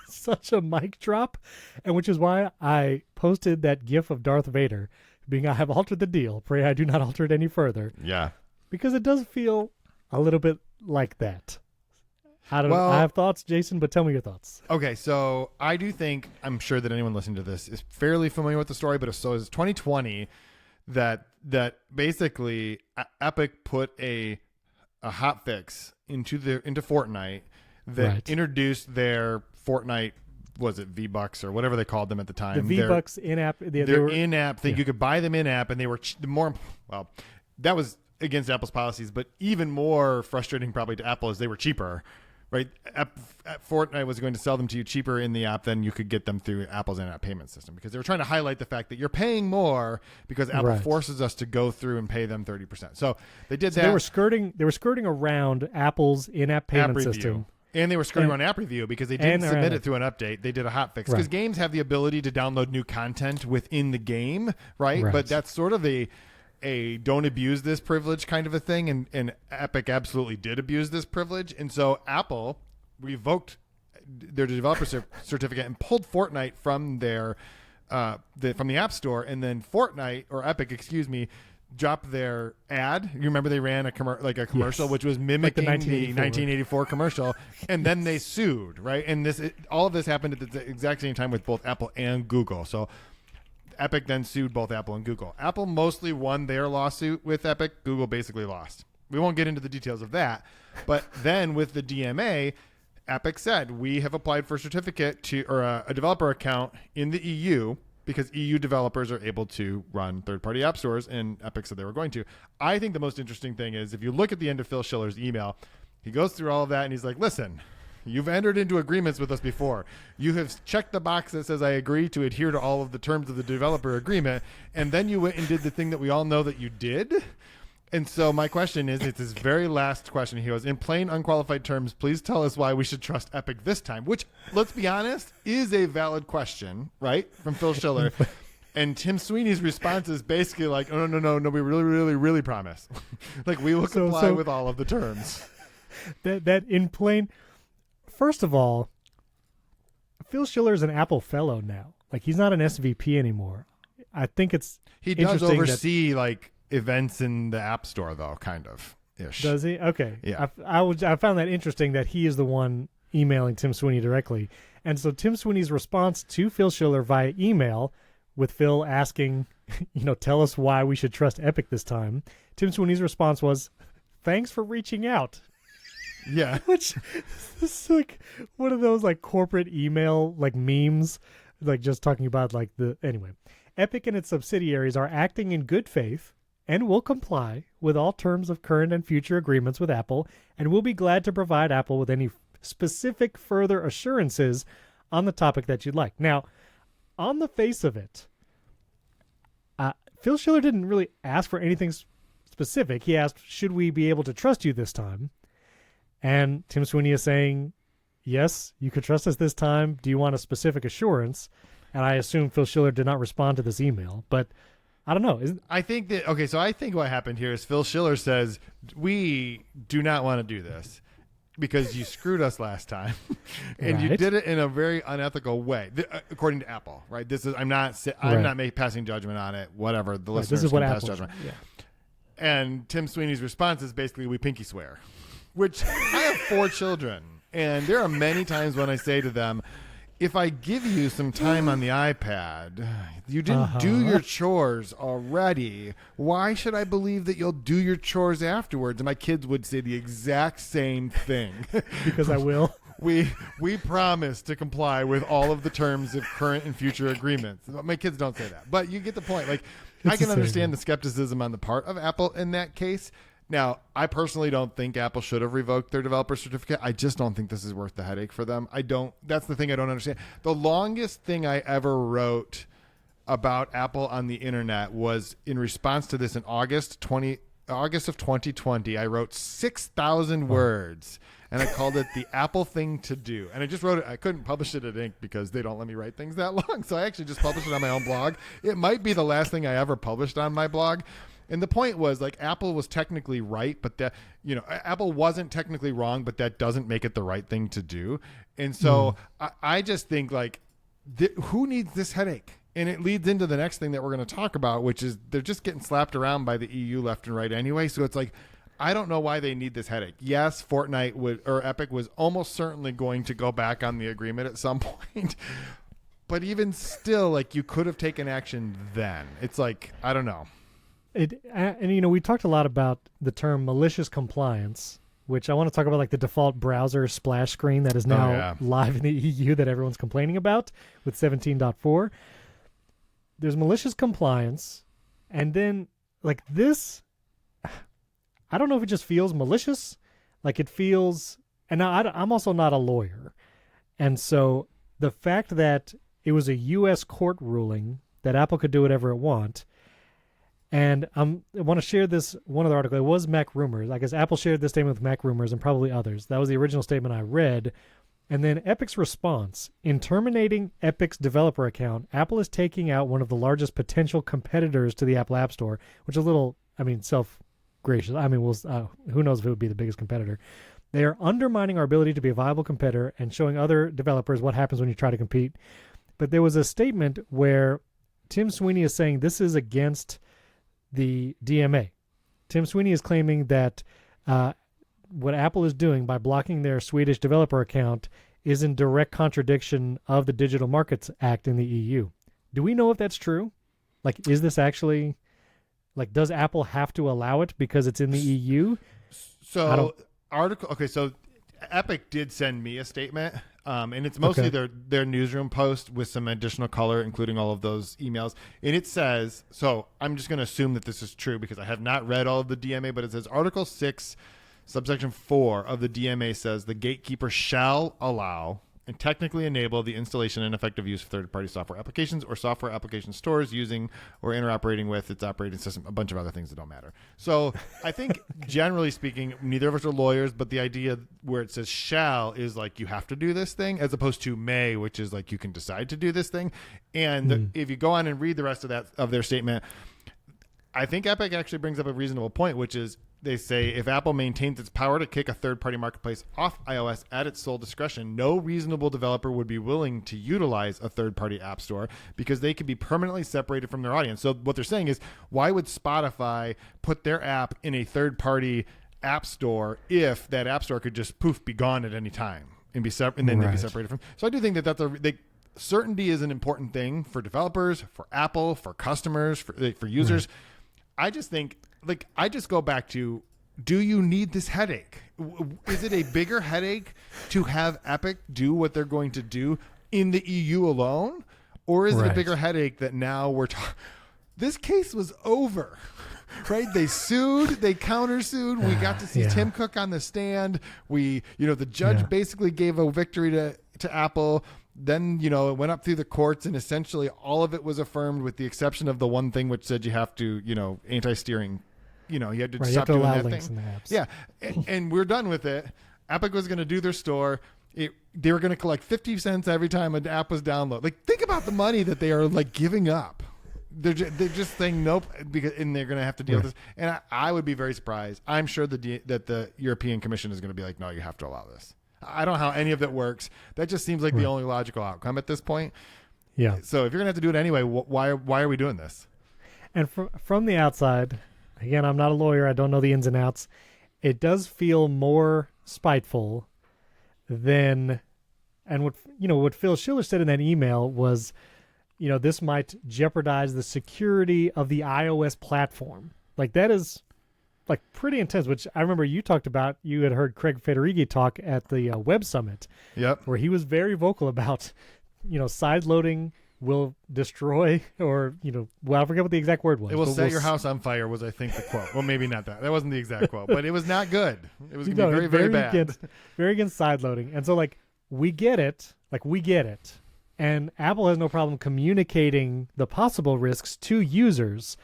such a mic drop, and which is why I posted that gif of Darth Vader being, "I have altered the deal. Pray I do not alter it any further." Yeah. Because it does feel a little bit like that. I don't know. I have thoughts, Jason, but tell me your thoughts. Okay, so I do think, I'm sure that anyone listening to this is fairly familiar with the story, but so is 2020 that basically Epic put a hot fix into Fortnite that introduced their Fortnite, was it V-Bucks or whatever they called them at the time? The V-Bucks in-app. Their in-app thing. You could buy them in-app, and they were that was against Apple's policies, but even more frustrating probably to Apple is they were cheaper. Right, Fortnite was going to sell them to you cheaper in the app than you could get them through Apple's in-app payment system, because they were trying to highlight the fact that you're paying more because Apple forces us to go through and pay them 30%. So they did that. They were skirting around Apple's in-app payment system. And they were skirting around App Review because they didn't submit it through an update. They did a hot fix because games have the ability to download new content within the game, right? But that's sort of a don't abuse this privilege kind of a thing, and Epic absolutely did abuse this privilege, and so Apple revoked their developer certificate and pulled Fortnite from their from the App Store, and then Fortnite or Epic, excuse me, dropped their ad. You remember they ran a commercial Yes. which was mimicking the 1984 commercial, and then they sued, right? And all of this happened at the exact same time with both Apple and Google. So Epic then sued both Apple and Google. Apple mostly won their lawsuit with Epic. Google basically lost. We won't get into the details of that. But then with the DMA, Epic said, we have applied for a certificate or a developer account in the EU because EU developers are able to run third-party app stores, and Epic said they were going to. I think the most interesting thing is if you look at the end of Phil Schiller's email, he goes through all of that, and he's like, listen, you've entered into agreements with us before. You have checked the box that says I agree to adhere to all of the terms of the developer agreement, and then you went and did the thing that we all know that you did. And so my question is, it's his very last question. He goes, in plain, unqualified terms, please tell us why we should trust Epic this time, which, let's be honest, is a valid question, right, from Phil Schiller. And Tim Sweeney's response is basically like, oh, no, we really, really, really promise. Like, we will comply with all of the terms. That in plain, first of all, Phil Schiller is an Apple fellow now. Like, he's not an SVP anymore. I think it's He does oversee, events in the App Store, though, kind of ish. Does he? Okay. Yeah. I found that interesting that he is the one emailing Tim Sweeney directly. And so Tim Sweeney's response to Phil Schiller via email, with Phil asking, tell us why we should trust Epic this time, Tim Sweeney's response was, thanks for reaching out. Yeah. Which is like one of those corporate email memes, just talking about anyway. Epic and its subsidiaries are acting in good faith and will comply with all terms of current and future agreements with Apple, and will be glad to provide Apple with any specific further assurances on the topic that you'd like. Now, on the face of it, Phil Schiller didn't really ask for anything specific. He asked, should we be able to trust you this time? And Tim Sweeney is saying, yes, you could trust us this time. Do you want a specific assurance? And I assume Phil Schiller did not respond to this email, but I don't know. I think what happened here is Phil Schiller says, we do not want to do this because you screwed us last time and you did it in a very unethical way, according to Apple, right? I'm not passing judgment on it, whatever. The listeners can pass judgment. Yeah. And Tim Sweeney's response is basically, we pinky swear, which I have 4 children. And there are many times when I say to them, if I give you some time on the iPad, you didn't do your chores already. Why should I believe that you'll do your chores afterwards? And my kids would say the exact same thing. Because I will. We promise to comply with all of the terms of current and future agreements. My kids don't say that. But you get the point. I can understand the skepticism on the part of Apple in that case. Now, I personally don't think Apple should have revoked their developer certificate. I just don't think this is worth the headache for them. That's the thing I don't understand. The longest thing I ever wrote about Apple on the internet was in response to this in August of 2020. I wrote 6,000 words, and I called it the Apple thing to do. And I just wrote it. I couldn't publish it at Ink because they don't let me write things that long. So I actually just published it on my own blog. It might be the last thing I ever published on my blog. And the point was, Apple was technically right, but that, Apple wasn't technically wrong, but that doesn't make it the right thing to do. And so I just think, who needs this headache? And it leads into the next thing that we're going to talk about, which is they're just getting slapped around by the EU left and right anyway. So it's I don't know why they need this headache. Yes, Epic was almost certainly going to go back on the agreement at some point. But even still, you could have taken action then. It's I don't know. We talked a lot about the term malicious compliance, which I want to talk about, the default browser splash screen that is now live in the EU that everyone's complaining about with 17.4. There's malicious compliance, and then this, I don't know if it just feels malicious, it feels, and now I'm also not a lawyer, and so the fact that it was a U.S. court ruling that Apple could do whatever it want. And I want to share this one other article. It was Mac Rumors. I guess Apple shared this statement with Mac Rumors and probably others. That was the original statement I read. And then Epic's response. In terminating Epic's developer account, Apple is taking out one of the largest potential competitors to the Apple App Store, which is a little, self-gracious. Who knows if it would be the biggest competitor. They are undermining our ability to be a viable competitor and showing other developers what happens when you try to compete. But there was a statement where Tim Sweeney is saying this is against the DMA. Tim Sweeney is claiming that what Apple is doing by blocking their Swedish developer account is in direct contradiction of the Digital Markets Act in the EU. Do we know if that's true? Like, is this actually, like, does Apple have to allow it because it's in the EU? So Epic did send me a statement, and it's mostly their newsroom post with some additional color, including all of those emails. And it says, so I'm just going to assume that this is true because I have not read all of the DMA, but it says Article 6, Subsection 4 of the DMA says the gatekeeper shall allow and technically enable the installation and effective use of third-party software applications or software application stores using or interoperating with its operating system, a bunch of other things that don't matter. So I think generally speaking, neither of us are lawyers, but the idea where it says shall is like you have to do this thing as opposed to may, which is like you can decide to do this thing. And if you go on and read the rest of their statement, I think Epic actually brings up a reasonable point, which is they say if Apple maintains its power to kick a third-party marketplace off iOS at its sole discretion, no reasonable developer would be willing to utilize a third-party app store because they could be permanently separated from their audience. So what they're saying is, why would Spotify put their app in a third-party app store if that app store could just be gone at any time and be and then they'd be separated from? So I do think that certainty is an important thing for developers, for Apple, for customers, for users. Right. I just think, I just go back to, do you need this headache? Is it a bigger headache to have Epic do what they're going to do in the EU alone? Or is it a bigger headache that now this case was over, right? They sued, they countersued. We got to see Tim Cook on the stand. The judge basically gave a victory to Apple. Then, it went up through the courts and essentially all of it was affirmed with the exception of the one thing which said you have to, anti-steering, you had to stop doing that thing. Yeah. And we're done with it. Epic was going to do their store. They were going to collect 50 cents every time an app was downloaded. Think about the money that they are giving up. They're just saying nope, and they're going to have to deal with this. And I would be very surprised. I'm sure that the European Commission is going to be like, no, you have to allow this. I don't know how any of it works. That just seems like the only logical outcome at this point. Yeah. So if you're going to have to do it anyway, why are we doing this? And from the outside, again, I'm not a lawyer. I don't know the ins and outs. It does feel more spiteful than, and what Phil Schiller said in that email was, this might jeopardize the security of the iOS platform. That is pretty intense, which I remember you talked about. You had heard Craig Federighi talk at the Web Summit. Yep. Where he was very vocal about, side loading will destroy or, I forget what the exact word was. It will set your house on fire was, I think, the quote. Well, maybe not that. That wasn't the exact quote, but it was not good. It was going to be very, very bad. Very against side loading. And so, we get it. We get it. And Apple has no problem communicating the possible risks to users.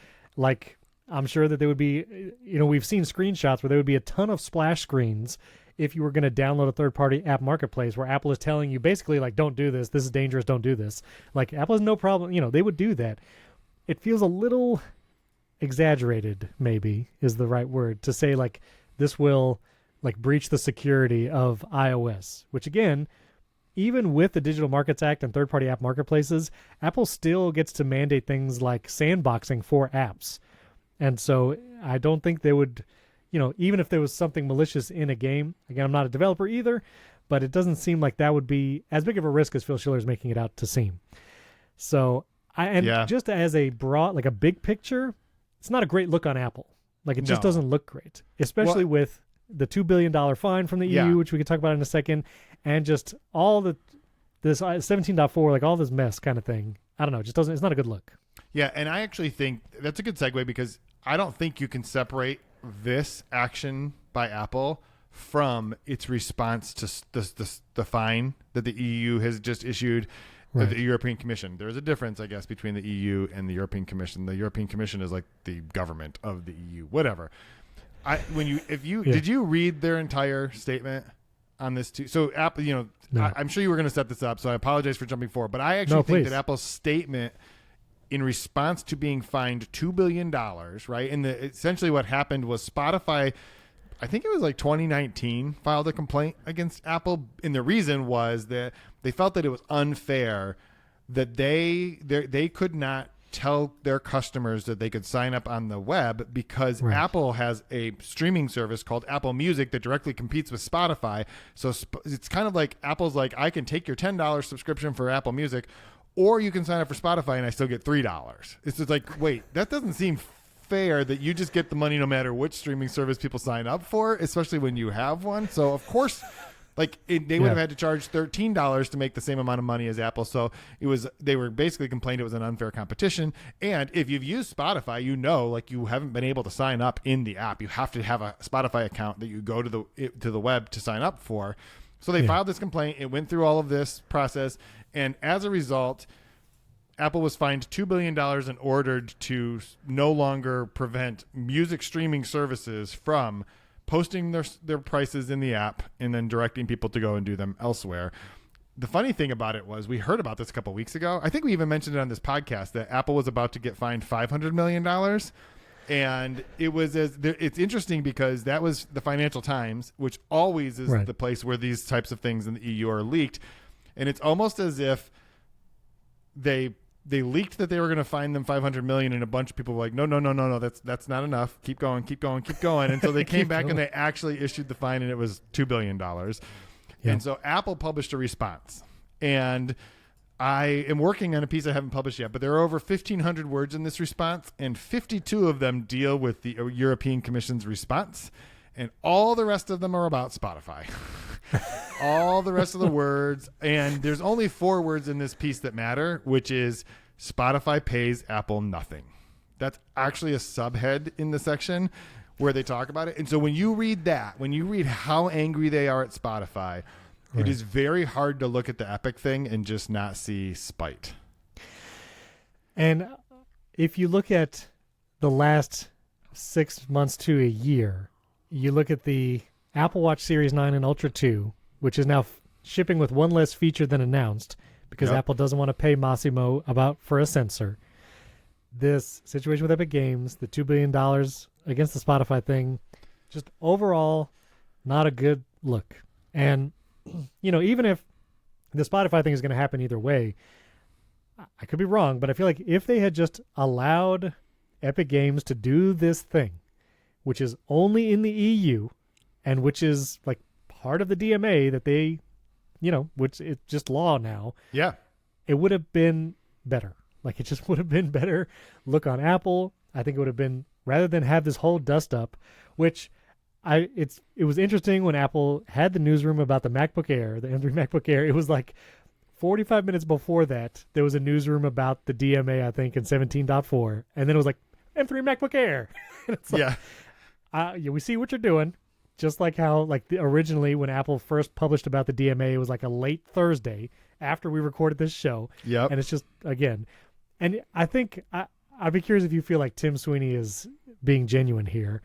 I'm sure that there would be, we've seen screenshots where there would be a ton of splash screens if you were going to download a third-party app marketplace where Apple is telling you basically, don't do this. This is dangerous. Don't do this. Apple has no problem. They would do that. It feels a little exaggerated, maybe, is the right word, to say, this will, breach the security of iOS, which, again, even with the Digital Markets Act and third-party app marketplaces, Apple still gets to mandate things like sandboxing for apps. And so I don't think they would, even if there was something malicious in a game, again, I'm not a developer either, but it doesn't seem like that would be as big of a risk as Phil Schiller is making it out to seem. So, just as a broad, a big picture, it's not a great look on Apple. It just doesn't look great, especially with the $2 billion fine from the EU, which we could talk about in a second, and just all this 17.4, all this mess kind of thing. I don't know. It just doesn't, it's not a good look. Yeah, and I actually think that's a good segue because I don't think you can separate this action by Apple from its response to the fine that the EU has just issued to the European Commission. There is a difference, I guess, between the EU and the European Commission. The European Commission is like the government of the EU, whatever. Did you read their entire statement on this too? So Apple, no. I'm sure you were going to set this up, so I apologize for jumping forward, but I actually think that Apple's statement in response to being fined $2 billion, right? And essentially what happened was Spotify, I think it was like 2019, filed a complaint against Apple. And the reason was that they felt that it was unfair that they could not tell their customers that they could sign up on the web because Apple has a streaming service called Apple Music that directly competes with Spotify. So it's kind of like Apple's like, I can take your $10 subscription for Apple Music, or you can sign up for Spotify and I still get $3. It's just like, wait, that doesn't seem fair that you just get the money no matter which streaming service people sign up for, especially when you have one. So of course, like they would have had to charge $13 to make the same amount of money as Apple. So they were basically complaining it was an unfair competition. And if you've used Spotify, like you haven't been able to sign up in the app. You have to have a Spotify account that you go to the web to sign up for. So they filed this complaint. It went through all of this process. And as a result, Apple was fined $2 billion and ordered to no longer prevent music streaming services from posting their prices in the app and then directing people to go and do them elsewhere. The funny thing about it was we heard about this a couple of weeks ago. I think we even mentioned it on this podcast that Apple was about to get fined $500 million. And it's interesting because that was the Financial Times, which always is the place where these types of things in the EU are leaked. And it's almost as if they leaked that they were going to fine them $500 million, and a bunch of people were like, no, that's not enough. Keep going. And so they came back and they actually issued the fine, and it was $2 billion. Yeah. And so Apple published a response, and I am working on a piece I haven't published yet, but there are over 1,500 words in this response, and 52 of them deal with the European Commission's response, and all the rest of them are about Spotify. All the rest of the words, and there's only 4 words in this piece that matter, which is Spotify pays Apple nothing. That's actually a subhead in the section where they talk about it. And so when you read how angry they are at Spotify, it is very hard to look at the Epic thing and just not see spite. And if you look at the last 6 months to a year, you look at the Apple Watch Series 9 and Ultra 2, which is now shipping with one less feature than announced because Apple doesn't want to pay Massimo for a sensor. This situation with Epic Games, the $2 billion against the Spotify thing, just overall not a good look. And, even if the Spotify thing is going to happen either way, I could be wrong, but I feel like if they had just allowed Epic Games to do this thing, which is only in the EU, and which is like part of the DMA that they, which it's just law now. Yeah. It would have been better. Like it just would have been better look on Apple. I think it would have been, rather than have this whole dust up, which it was interesting when Apple had the newsroom about the MacBook Air, the M3 MacBook Air. It was like 45 minutes before that, there was a newsroom about the DMA, I think, in 17.4. And then it was like, M3 MacBook Air. And it's like, we see what you're doing. Just like how, originally when Apple first published about the DMA, it was like a late Thursday after we recorded this show. Yep. And it's just, again, and I think I'd be curious if you feel like Tim Sweeney is being genuine here.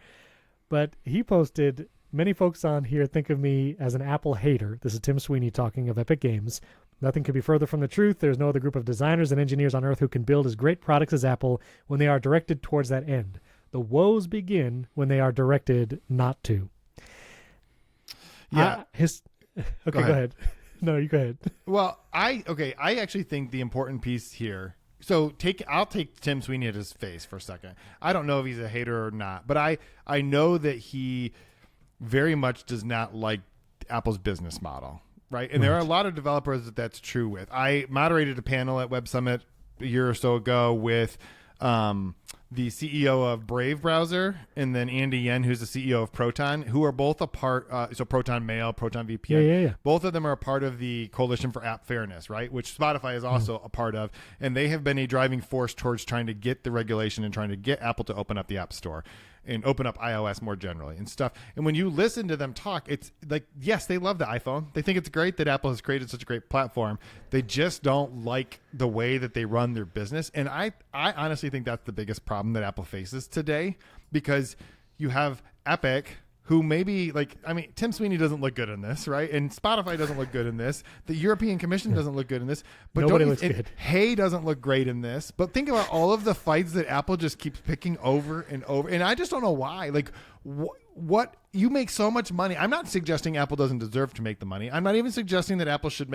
But he posted, many folks on here think of me as an Apple hater. This is Tim Sweeney talking of Epic Games. Nothing could be further from the truth. There's no other group of designers and engineers on earth who can build as great products as Apple when they are directed towards that end. The woes begin when they are directed not to. Yeah. Go ahead. No, you go ahead. Well, I actually think the important piece here. So I'll take Tim Sweeney at his face for a second. I don't know if he's a hater or not, but I know that he very much does not like Apple's business model, right? And there are a lot of developers that that's true with. I moderated a panel at Web Summit a year or so ago with the CEO of Brave Browser, and then Andy Yen, who's the CEO of Proton, who are both a part, so Proton Mail, Proton VPN. Yeah. Both of them are a part of the Coalition for App Fairness, right? Which Spotify is also a part of. And they have been a driving force towards trying to get the regulation and trying to get Apple to open up the App Store and open up iOS more generally and stuff. And when you listen to them talk, it's like, yes, they love the iPhone. They think it's great that Apple has created such a great platform. They just don't like the way that they run their business. And I honestly think that's the biggest problem that Apple faces today, because you have Epic, who maybe Tim Sweeney doesn't look good in this, right? And Spotify doesn't look good in this. The European Commission doesn't look good in this. But nobody looks good. Hay doesn't look great in this. But think about all of the fights that Apple just keeps picking over and over. And I just don't know why. Like, what you make so much money. I'm not suggesting Apple doesn't deserve to make the money. I'm not even suggesting that Apple should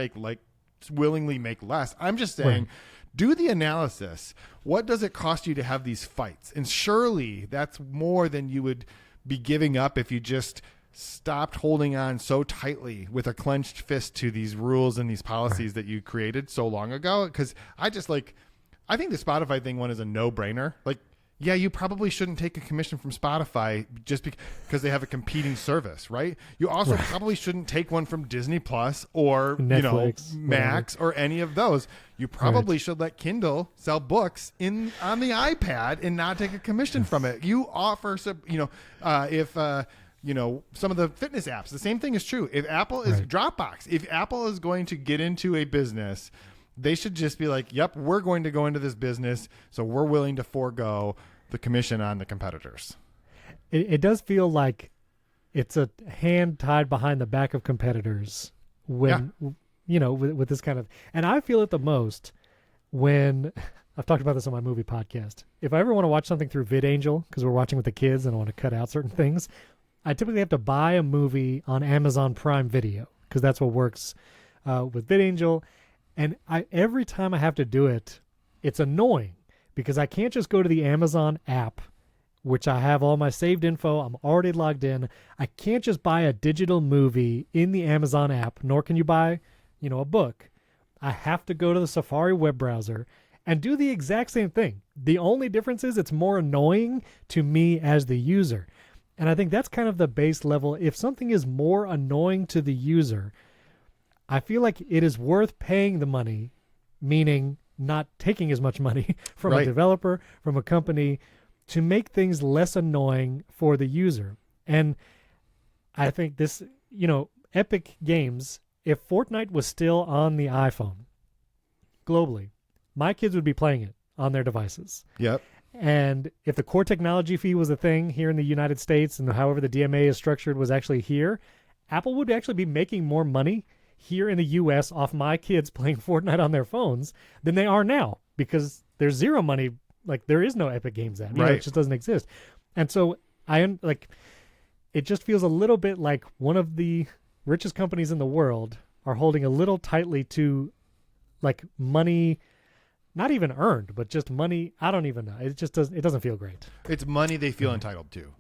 willingly make less. I'm just saying, do the analysis. What does it cost you to have these fights? And surely that's more than you would be giving up if you just stopped holding on so tightly with a clenched fist to these rules and these policies that you created so long ago. Because I think the Spotify thing one is a no-brainer. Like, yeah, you probably shouldn't take a commission from Spotify just because they have a competing service, right? You also probably shouldn't take one from Disney Plus or Netflix, Max or any of those. You probably should let Kindle sell books on the iPad and not take a commission from it. You offer, if some of the fitness apps, the same thing is true. If Apple is Dropbox, if Apple is going to get into a business, they should just be like, yep, we're going to go into this business, so we're willing to forego the commission on the competitors. It does feel like it's a hand tied behind the back of competitors when, with this kind of, and I feel it the most when, I've talked about this on my movie podcast. If I ever want to watch something through VidAngel, because we're watching with the kids and I want to cut out certain things, I typically have to buy a movie on Amazon Prime Video, because that's what works with VidAngel. And every time I have to do it, it's annoying because I can't just go to the Amazon app, which I have all my saved info. I'm already logged in. I can't just buy a digital movie in the Amazon app, nor can you buy, a book. I have to go to the Safari web browser and do the exact same thing. The only difference is it's more annoying to me as the user. And I think that's kind of the base level. If something is more annoying to the user, I feel like it is worth paying the money, meaning not taking as much money from a developer, from a company, to make things less annoying for the user. And I think this, Epic Games, if Fortnite was still on the iPhone globally, my kids would be playing it on their devices. Yep. And if the core technology fee was a thing here in the United States and however the DMA is structured was actually here, Apple would actually be making more money here in the U.S. off my kids playing Fortnite on their phones than they are now, because there's zero money. Like, there is no Epic Games app. It just doesn't exist. And so it just feels a little bit like one of the richest companies in the world are holding a little tightly to money, not even earned, but just money. I don't even know. It doesn't feel great. It's money they feel entitled to.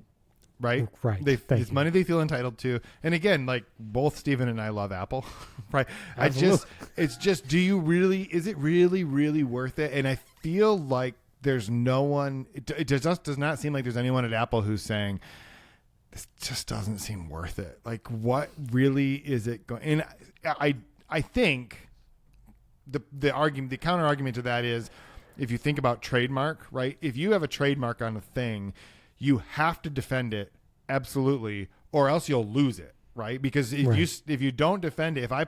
Right. It's money they feel entitled to. And again, both Steven and I love Apple. Right. It's just, is it really, really worth it? And I feel like there's no one, it just does not seem like there's anyone at Apple who's saying, this just doesn't seem worth it. Like, what really is it going? And I think the argument, the counter argument to that is, if you think about trademark, right? If you have a trademark on a thing, you have to defend it, absolutely, or else you'll lose it, right? Because if you don't defend it, if I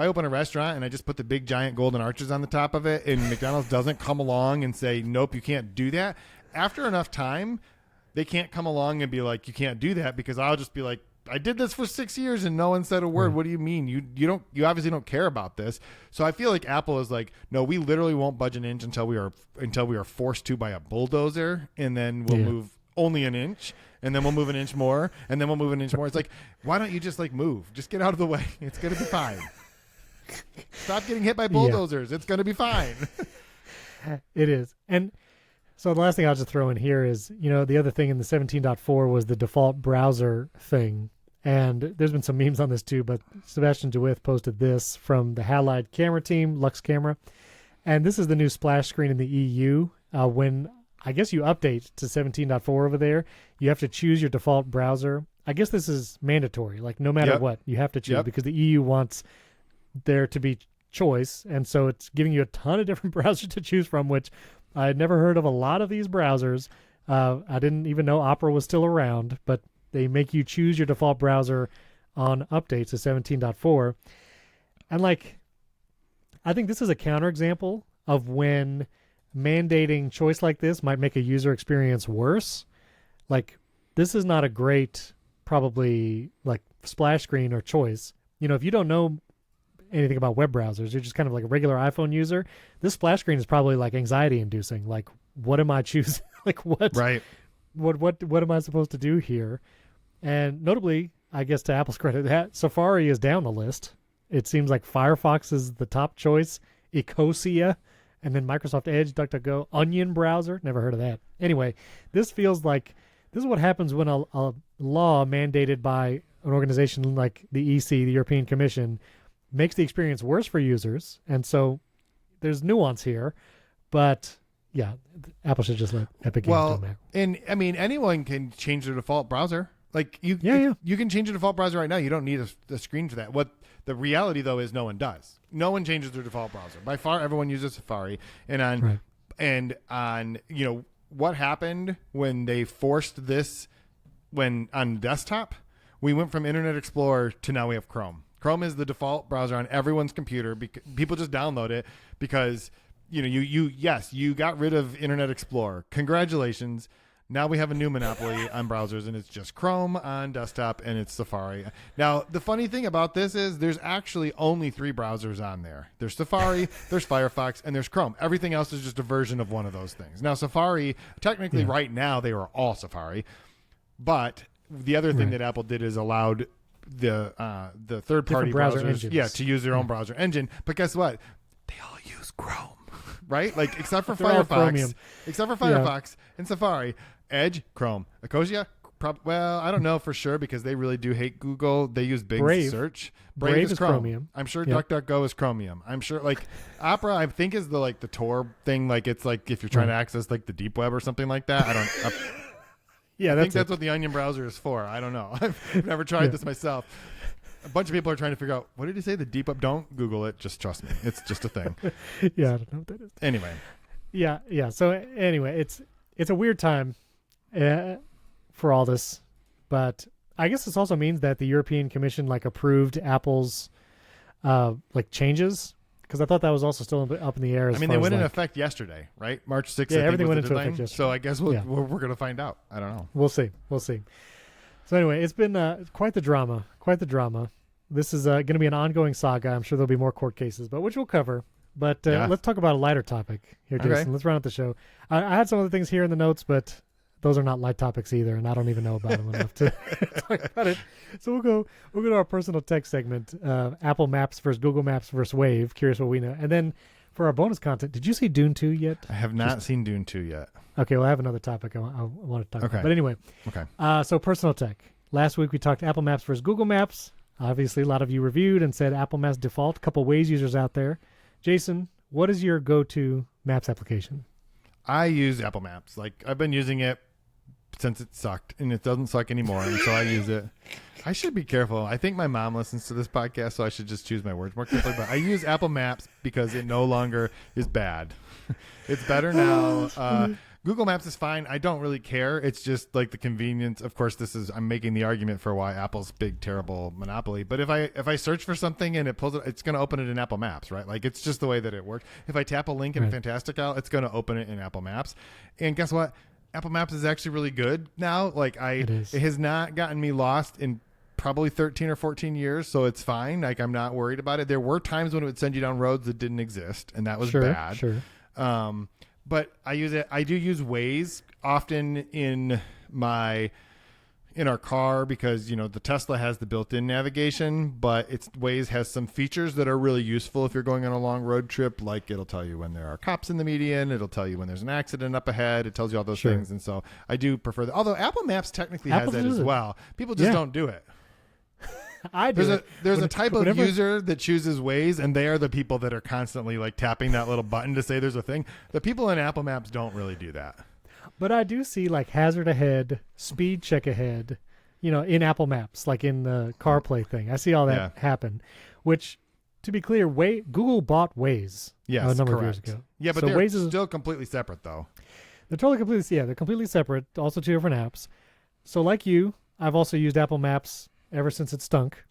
open a restaurant and I just put the big giant golden arches on the top of it, and McDonald's doesn't come along and say, nope, you can't do that, after enough time, they can't come along and be like, you can't do that, because I'll just be like, I did this for 6 years and no one said a word. What do you mean? You obviously don't care about this. So I feel like Apple is like, no, we literally won't budge an inch until we are forced to by a bulldozer, and then we'll move only an inch, and then we'll move an inch more, and then we'll move an inch more. It's like, why don't you just move? Just get out of the way. It's gonna be fine. Stop getting hit by bulldozers. It's gonna be fine. It is. And so the last thing I'll just throw in here is, the other thing in the 17.4 was the default browser thing. And there's been some memes on this too, but Sebastian DeWitt posted this from the Halide camera team, Lux Camera. And this is the new splash screen in the EU. When I guess you update to 17.4 over there, you have to choose your default browser. I guess this is mandatory. No matter what, you have to choose because the EU wants there to be choice. And so it's giving you a ton of different browsers to choose from, which I had never heard of a lot of these browsers. I didn't even know Opera was still around, but they make you choose your default browser on updates to 17.4. And I think this is a counterexample of when mandating choice like this might make a user experience worse. This is not a great probably like splash screen or choice. If you don't know anything about web browsers, you're just kind of like a regular iPhone user, this splash screen is probably like anxiety inducing. Like, what am I choosing? Like, what? Right. What am I supposed to do here? And notably, I guess to Apple's credit, Safari is down the list. It seems like Firefox is the top choice, Ecosia, and then Microsoft Edge, DuckDuckGo, Onion browser. Never heard of that. Anyway, this feels like this is what happens when a law mandated by an organization like the EC, the European Commission, makes the experience worse for users. And so there's nuance here, but yeah, Apple should just let Epic Games do that. And I mean, anyone can change their default browser. Like you can change your default browser right now. You don't need a screen for that. What the reality though is, no one does. No one changes their default browser. By far, everyone uses Safari. And on what happened when they forced this on desktop, we went from Internet Explorer to now we have Chrome. Chrome is the default browser on everyone's computer. People just download it because you got rid of Internet Explorer. Congratulations. Now we have a new monopoly on browsers, and it's just Chrome on desktop, and it's Safari. Now, the funny thing about this is there's actually only 3 browsers on there. There's Safari, there's Firefox, and there's Chrome. Everything else is just a version of one of those things. Now, Safari, technically right now, they are all Safari. But the other thing that Apple did is allowed the third-party browsers to use their own browser engine. But guess what? They all use Chrome. Right? Like, except for Firefox and Safari, Edge, Chrome, Ecosia, I don't know for sure because they really do hate Google. They use Bing search. Brave is Chrome. Chromium. I'm sure DuckDuckGo is Chromium. I'm sure like Opera, I think is the Tor thing. Like it's like if you're trying to access like the deep web or something like that. I think that's what the Onion browser is for. I don't know. I've never tried this myself. A bunch of people are trying to figure out, what did he say? The deep web? Don't Google it. Just trust me. It's just a thing. I don't know what that is. Anyway. Yeah. So anyway, it's a weird time for all this, but I guess this also means that the European Commission approved Apple's changes, because I thought that was also still up in the air. They went into effect yesterday, right? March 6th. Yeah, everything went into effect yesterday. So I guess we're going to find out. I don't know. We'll see. So anyway, it's been quite the drama. This is going to be an ongoing saga. I'm sure there'll be more court cases, which we'll cover. But let's talk about a lighter topic here, Jason. Okay. Let's round out the show. I had some other things here in the notes, but those are not light topics either, and I don't even know about them enough to talk about it. So we'll go to our personal tech segment, Apple Maps versus Google Maps versus Wave. Curious what we know. And then for our bonus content, did you see Dune 2 yet? I have not seen Dune 2 yet. Okay, well, I have another topic I want to talk about. But anyway, okay. So personal tech. Last week we talked Apple Maps versus Google Maps. Obviously, a lot of you reviewed and said Apple Maps default. A couple Waze users out there. Jason, what is your go-to Maps application? I use Apple Maps. I've been using it since it sucked, and it doesn't suck anymore, and so I use it. I should be careful. I think my mom listens to this podcast, so I should just choose my words more carefully. But I use Apple Maps because it no longer is bad. It's better now. Google Maps is fine. I don't really care. It's just the convenience. Of course, I'm making the argument for why Apple's big, terrible monopoly. But if I search for something and it pulls it, it's going to open it in Apple Maps, right? It's just the way that it works. If I tap a link in Fantastical, it's going to open it in Apple Maps. And guess what? Apple Maps is actually really good now. It has not gotten me lost in probably 13 or 14 years, so it's fine. I'm not worried about it. There were times when it would send you down roads that didn't exist, and that was bad. Sure. But I use it. I do use Waze often in our car because the Tesla has the built-in navigation, but Waze has some features that are really useful if you're going on a long road trip. Like it'll tell you when there are cops in the median. It'll tell you when there's an accident up ahead. It tells you all those things, and so I do prefer that. Although Apple Maps technically has that as well. People just don't do it. There's a type of user that chooses Waze, and they are the people that are constantly tapping that little button to say there's a thing. The people in Apple Maps don't really do that. But I do see hazard ahead, speed check ahead, in Apple Maps, in the CarPlay thing. I see all that happen, which, to be clear, Google bought Waze a number of years ago. Yeah, but they're still completely separate, though. They're completely separate, also 2 different apps. So like you, I've also used Apple Maps ever since it stunk.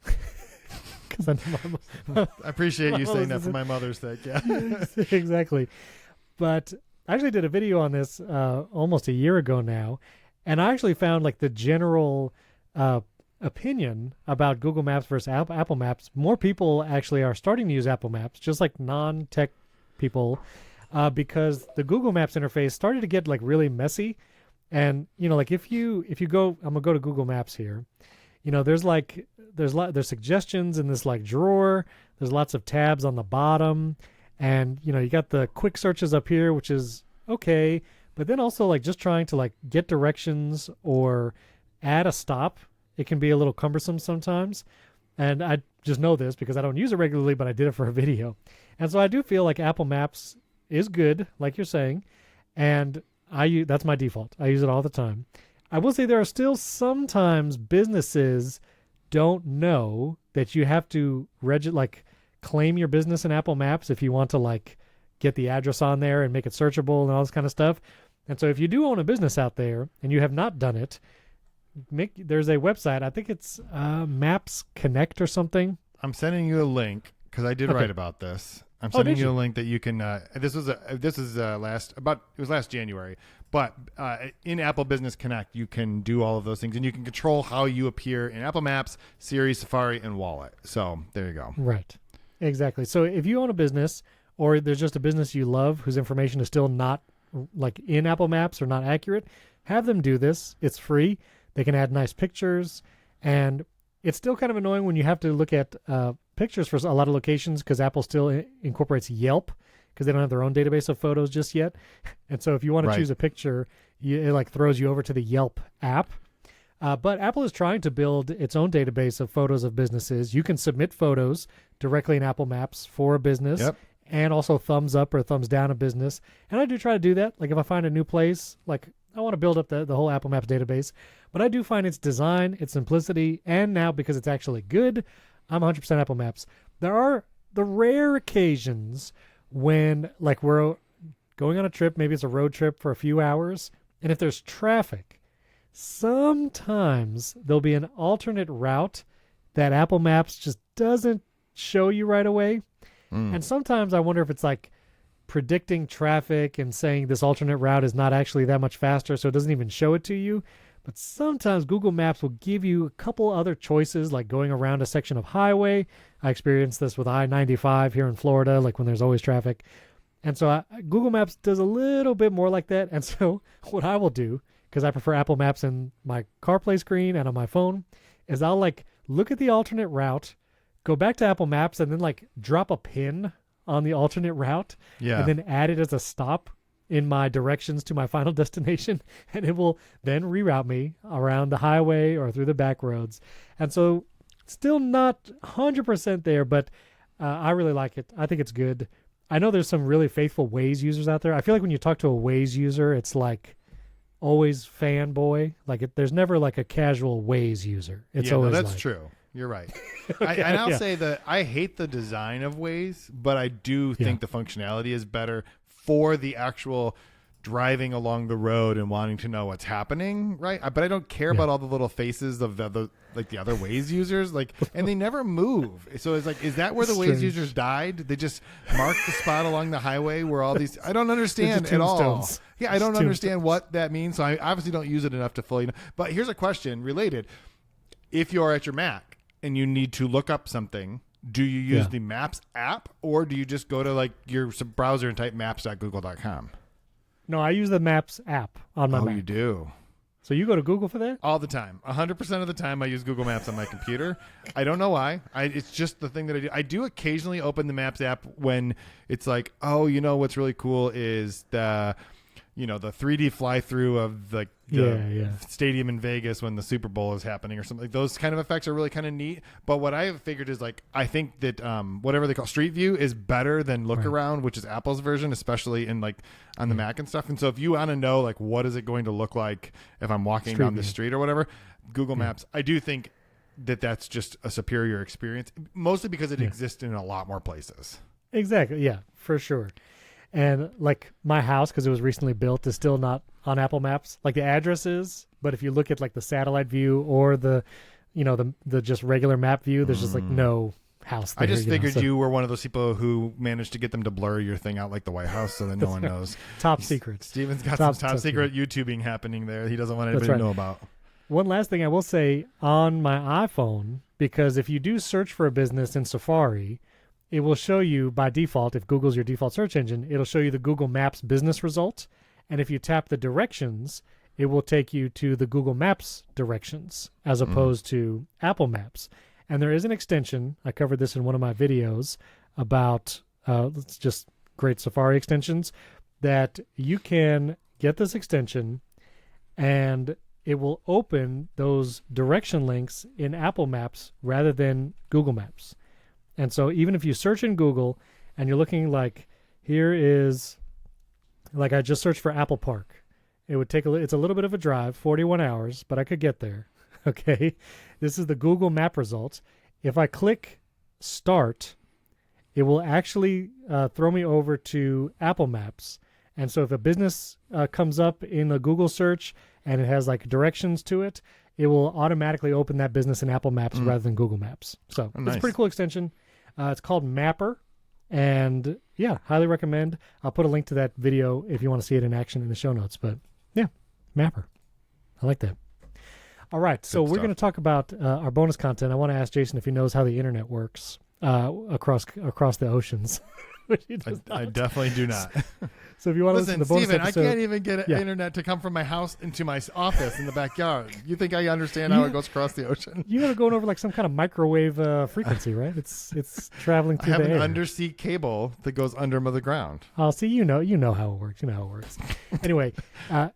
I appreciate you saying that for my mother's sake. Yeah, exactly. But I actually did a video on this almost a year ago now, and I actually found the general opinion about Google Maps versus Apple Maps. More people actually are starting to use Apple Maps, just like non-tech people, because the Google Maps interface started to get like really messy. And like if you go, I'm gonna go to Google Maps here. There's suggestions in this like drawer. There's lots of tabs on the bottom, and you got the quick searches up here, which is okay. But then also like just trying to like get directions or add a stop, it can be a little cumbersome sometimes. And I just know this because I don't use it regularly, but I did it for a video. And so I do feel like Apple Maps is good, like you're saying, and that's my default. I use it all the time. I will say there are still sometimes businesses don't know that you have to claim your business in Apple Maps if you want to like get the address on there and make it searchable and all this kind of stuff. And so if you do own a business out there and you have not done it, there's a website. I think it's Maps Connect or something. I'm sending you a link because I did write about this. I'm sending you a link that you can. This is last January, but in Apple Business Connect, you can do all of those things, and you can control how you appear in Apple Maps, Siri, Safari, and Wallet. So there you go. Right, exactly. So if you own a business, or there's just a business you love whose information is still not like in Apple Maps or not accurate, have them do this. It's free. They can add nice pictures, and it's still kind of annoying when you have to look at pictures for a lot of locations because Apple still incorporates Yelp because they don't have their own database of photos just yet. And so if you want to choose a picture, it like throws you over to the Yelp app. But Apple is trying to build its own database of photos of businesses. You can submit photos directly in Apple Maps for a business and also thumbs up or thumbs down a business. And I do try to do that. Like if I find a new place, like I want to build up the whole Apple Maps database. But I do find its design, its simplicity, and now because it's actually good, I'm 100% Apple Maps. There are the rare occasions when like we're going on a trip, maybe it's a road trip for a few hours, and if there's traffic, sometimes there'll be an alternate route that Apple Maps just doesn't show you right away. And sometimes I wonder if it's like predicting traffic and saying this alternate route is not actually that much faster, so it doesn't even show it to you. But sometimes Google Maps will give you a couple other choices, like going around a section of highway. I experienced this with I-95 here in Florida, like when there's always traffic. And so Google Maps does a little bit more like that. And so what I will do, because I prefer Apple Maps in my CarPlay screen and on my phone, is I'll like look at the alternate route, go back to Apple Maps, and then like drop a pin on the alternate route, and then add it as a stop in my directions to my final destination, and it will then reroute me around the highway or through the back roads. And so still not 100% there, but I really like it. I think it's good. I know there's some really faithful Waze users out there. I feel like when you talk to a Waze user, it's like always fanboy. Like there's never like a casual Waze user. It's always that's like, true. You're right. Okay, and I'll say that I hate the design of Waze, but I do think the functionality is better for the actual driving along the road and wanting to know what's happening, right? But I don't care about all the little faces of the other Waze users, like, and they never move. So it's like, is that where the Waze users died? They just marked the spot along the highway where all these. I don't understand at all. Yeah, I don't understand what that means. So I obviously don't use it enough to fully know. But here's a question related: if you're at your Mac and you need to look up something, do you use the Maps app, or do you just go to like your browser and type maps.google.com? No, I use the Maps app on my Mac. Oh, you do? So you go to Google for that? All the time. 100% of the time I use Google Maps on my computer. I don't know why. It's just the thing that I do. I do occasionally open the Maps app when it's like, oh, what's really cool is the 3D fly-through of the stadium in Vegas when the Super Bowl is happening or something. Like those kind of effects are really kind of neat. But what I have figured is like, I think that whatever they call Street View is better than Look Around, which is Apple's version, especially in like on the Mac and stuff. And so if you want to know like what is it going to look like if I'm walking down the street or whatever, Google Maps, I do think that that's just a superior experience, mostly because it exists in a lot more places. Exactly. Yeah, for sure. And like my house, because it was recently built, is still not on Apple Maps. Like the address is, but if you look at like the satellite view or the just regular map view, there's just like no house there. I just figured you were one of those people who managed to get them to blur your thing out like the White House so that no one knows. Top secret. Steven's got some top secret YouTubing happening there he doesn't want anybody to know about. One last thing I will say on my iPhone, because if you do search for a business in Safari, it will show you by default, if Google's your default search engine, it'll show you the Google Maps business result. And if you tap the directions, it will take you to the Google Maps directions as opposed to Apple Maps. And there is an extension. I covered this in one of my videos about it's just great Safari extensions, that you can get this extension and it will open those direction links in Apple Maps rather than Google Maps. And so even if you search in Google and you're looking like, here is, like I just searched for Apple Park. It would take it's a little bit of a drive, 41 hours, but I could get there. Okay. This is the Google map results. If I click start, it will actually throw me over to Apple Maps. And so if a business comes up in a Google search and it has like directions to it, it will automatically open that business in Apple Maps rather than Google Maps. So it's a pretty cool extension. It's called Mapper. And yeah, highly recommend. I'll put a link to that video if you want to see it in action in the show notes. But yeah, Mapper. I like that. All right, so we're going to talk about our bonus content. I want to ask Jason if he knows how the internet works across the oceans. I definitely do not. So if you want to listen to the bonus Steven, episode, I can't even get internet to come from my house into my office in the backyard. You think I understand how it goes across the ocean? You are going over like some kind of microwave frequency, right? It's traveling through the air. I have an undersea cable that goes under the ground. Oh, see, you know how it works. Anyway,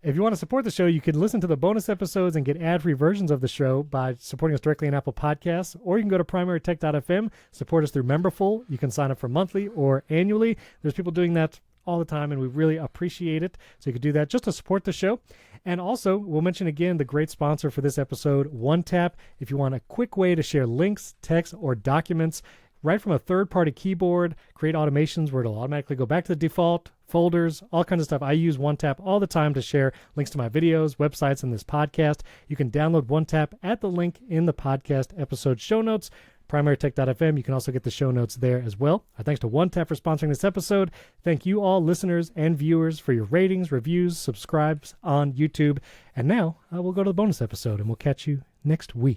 if you want to support the show, you can listen to the bonus episodes and get ad-free versions of the show by supporting us directly in Apple Podcasts, or you can go to primarytech.fm, support us through Memberful. You can sign up for monthly or annually. There's people doing that all the time, and we really appreciate it. So you could do that just to support the show. And also, we'll mention again the great sponsor for this episode, OneTap. If you want a quick way to share links, text, or documents right from a third-party keyboard, create automations where it'll automatically go back to the default, folders, all kinds of stuff. I use OneTap all the time to share links to my videos, websites, and this podcast. You can download OneTap at the link in the podcast episode show notes, primarytech.fm. You can also get the show notes there as well. Our thanks to OneTap for sponsoring this episode. Thank you all, listeners and viewers, for your ratings, reviews, subscribes on YouTube. And now we'll go to the bonus episode, and we'll catch you next week.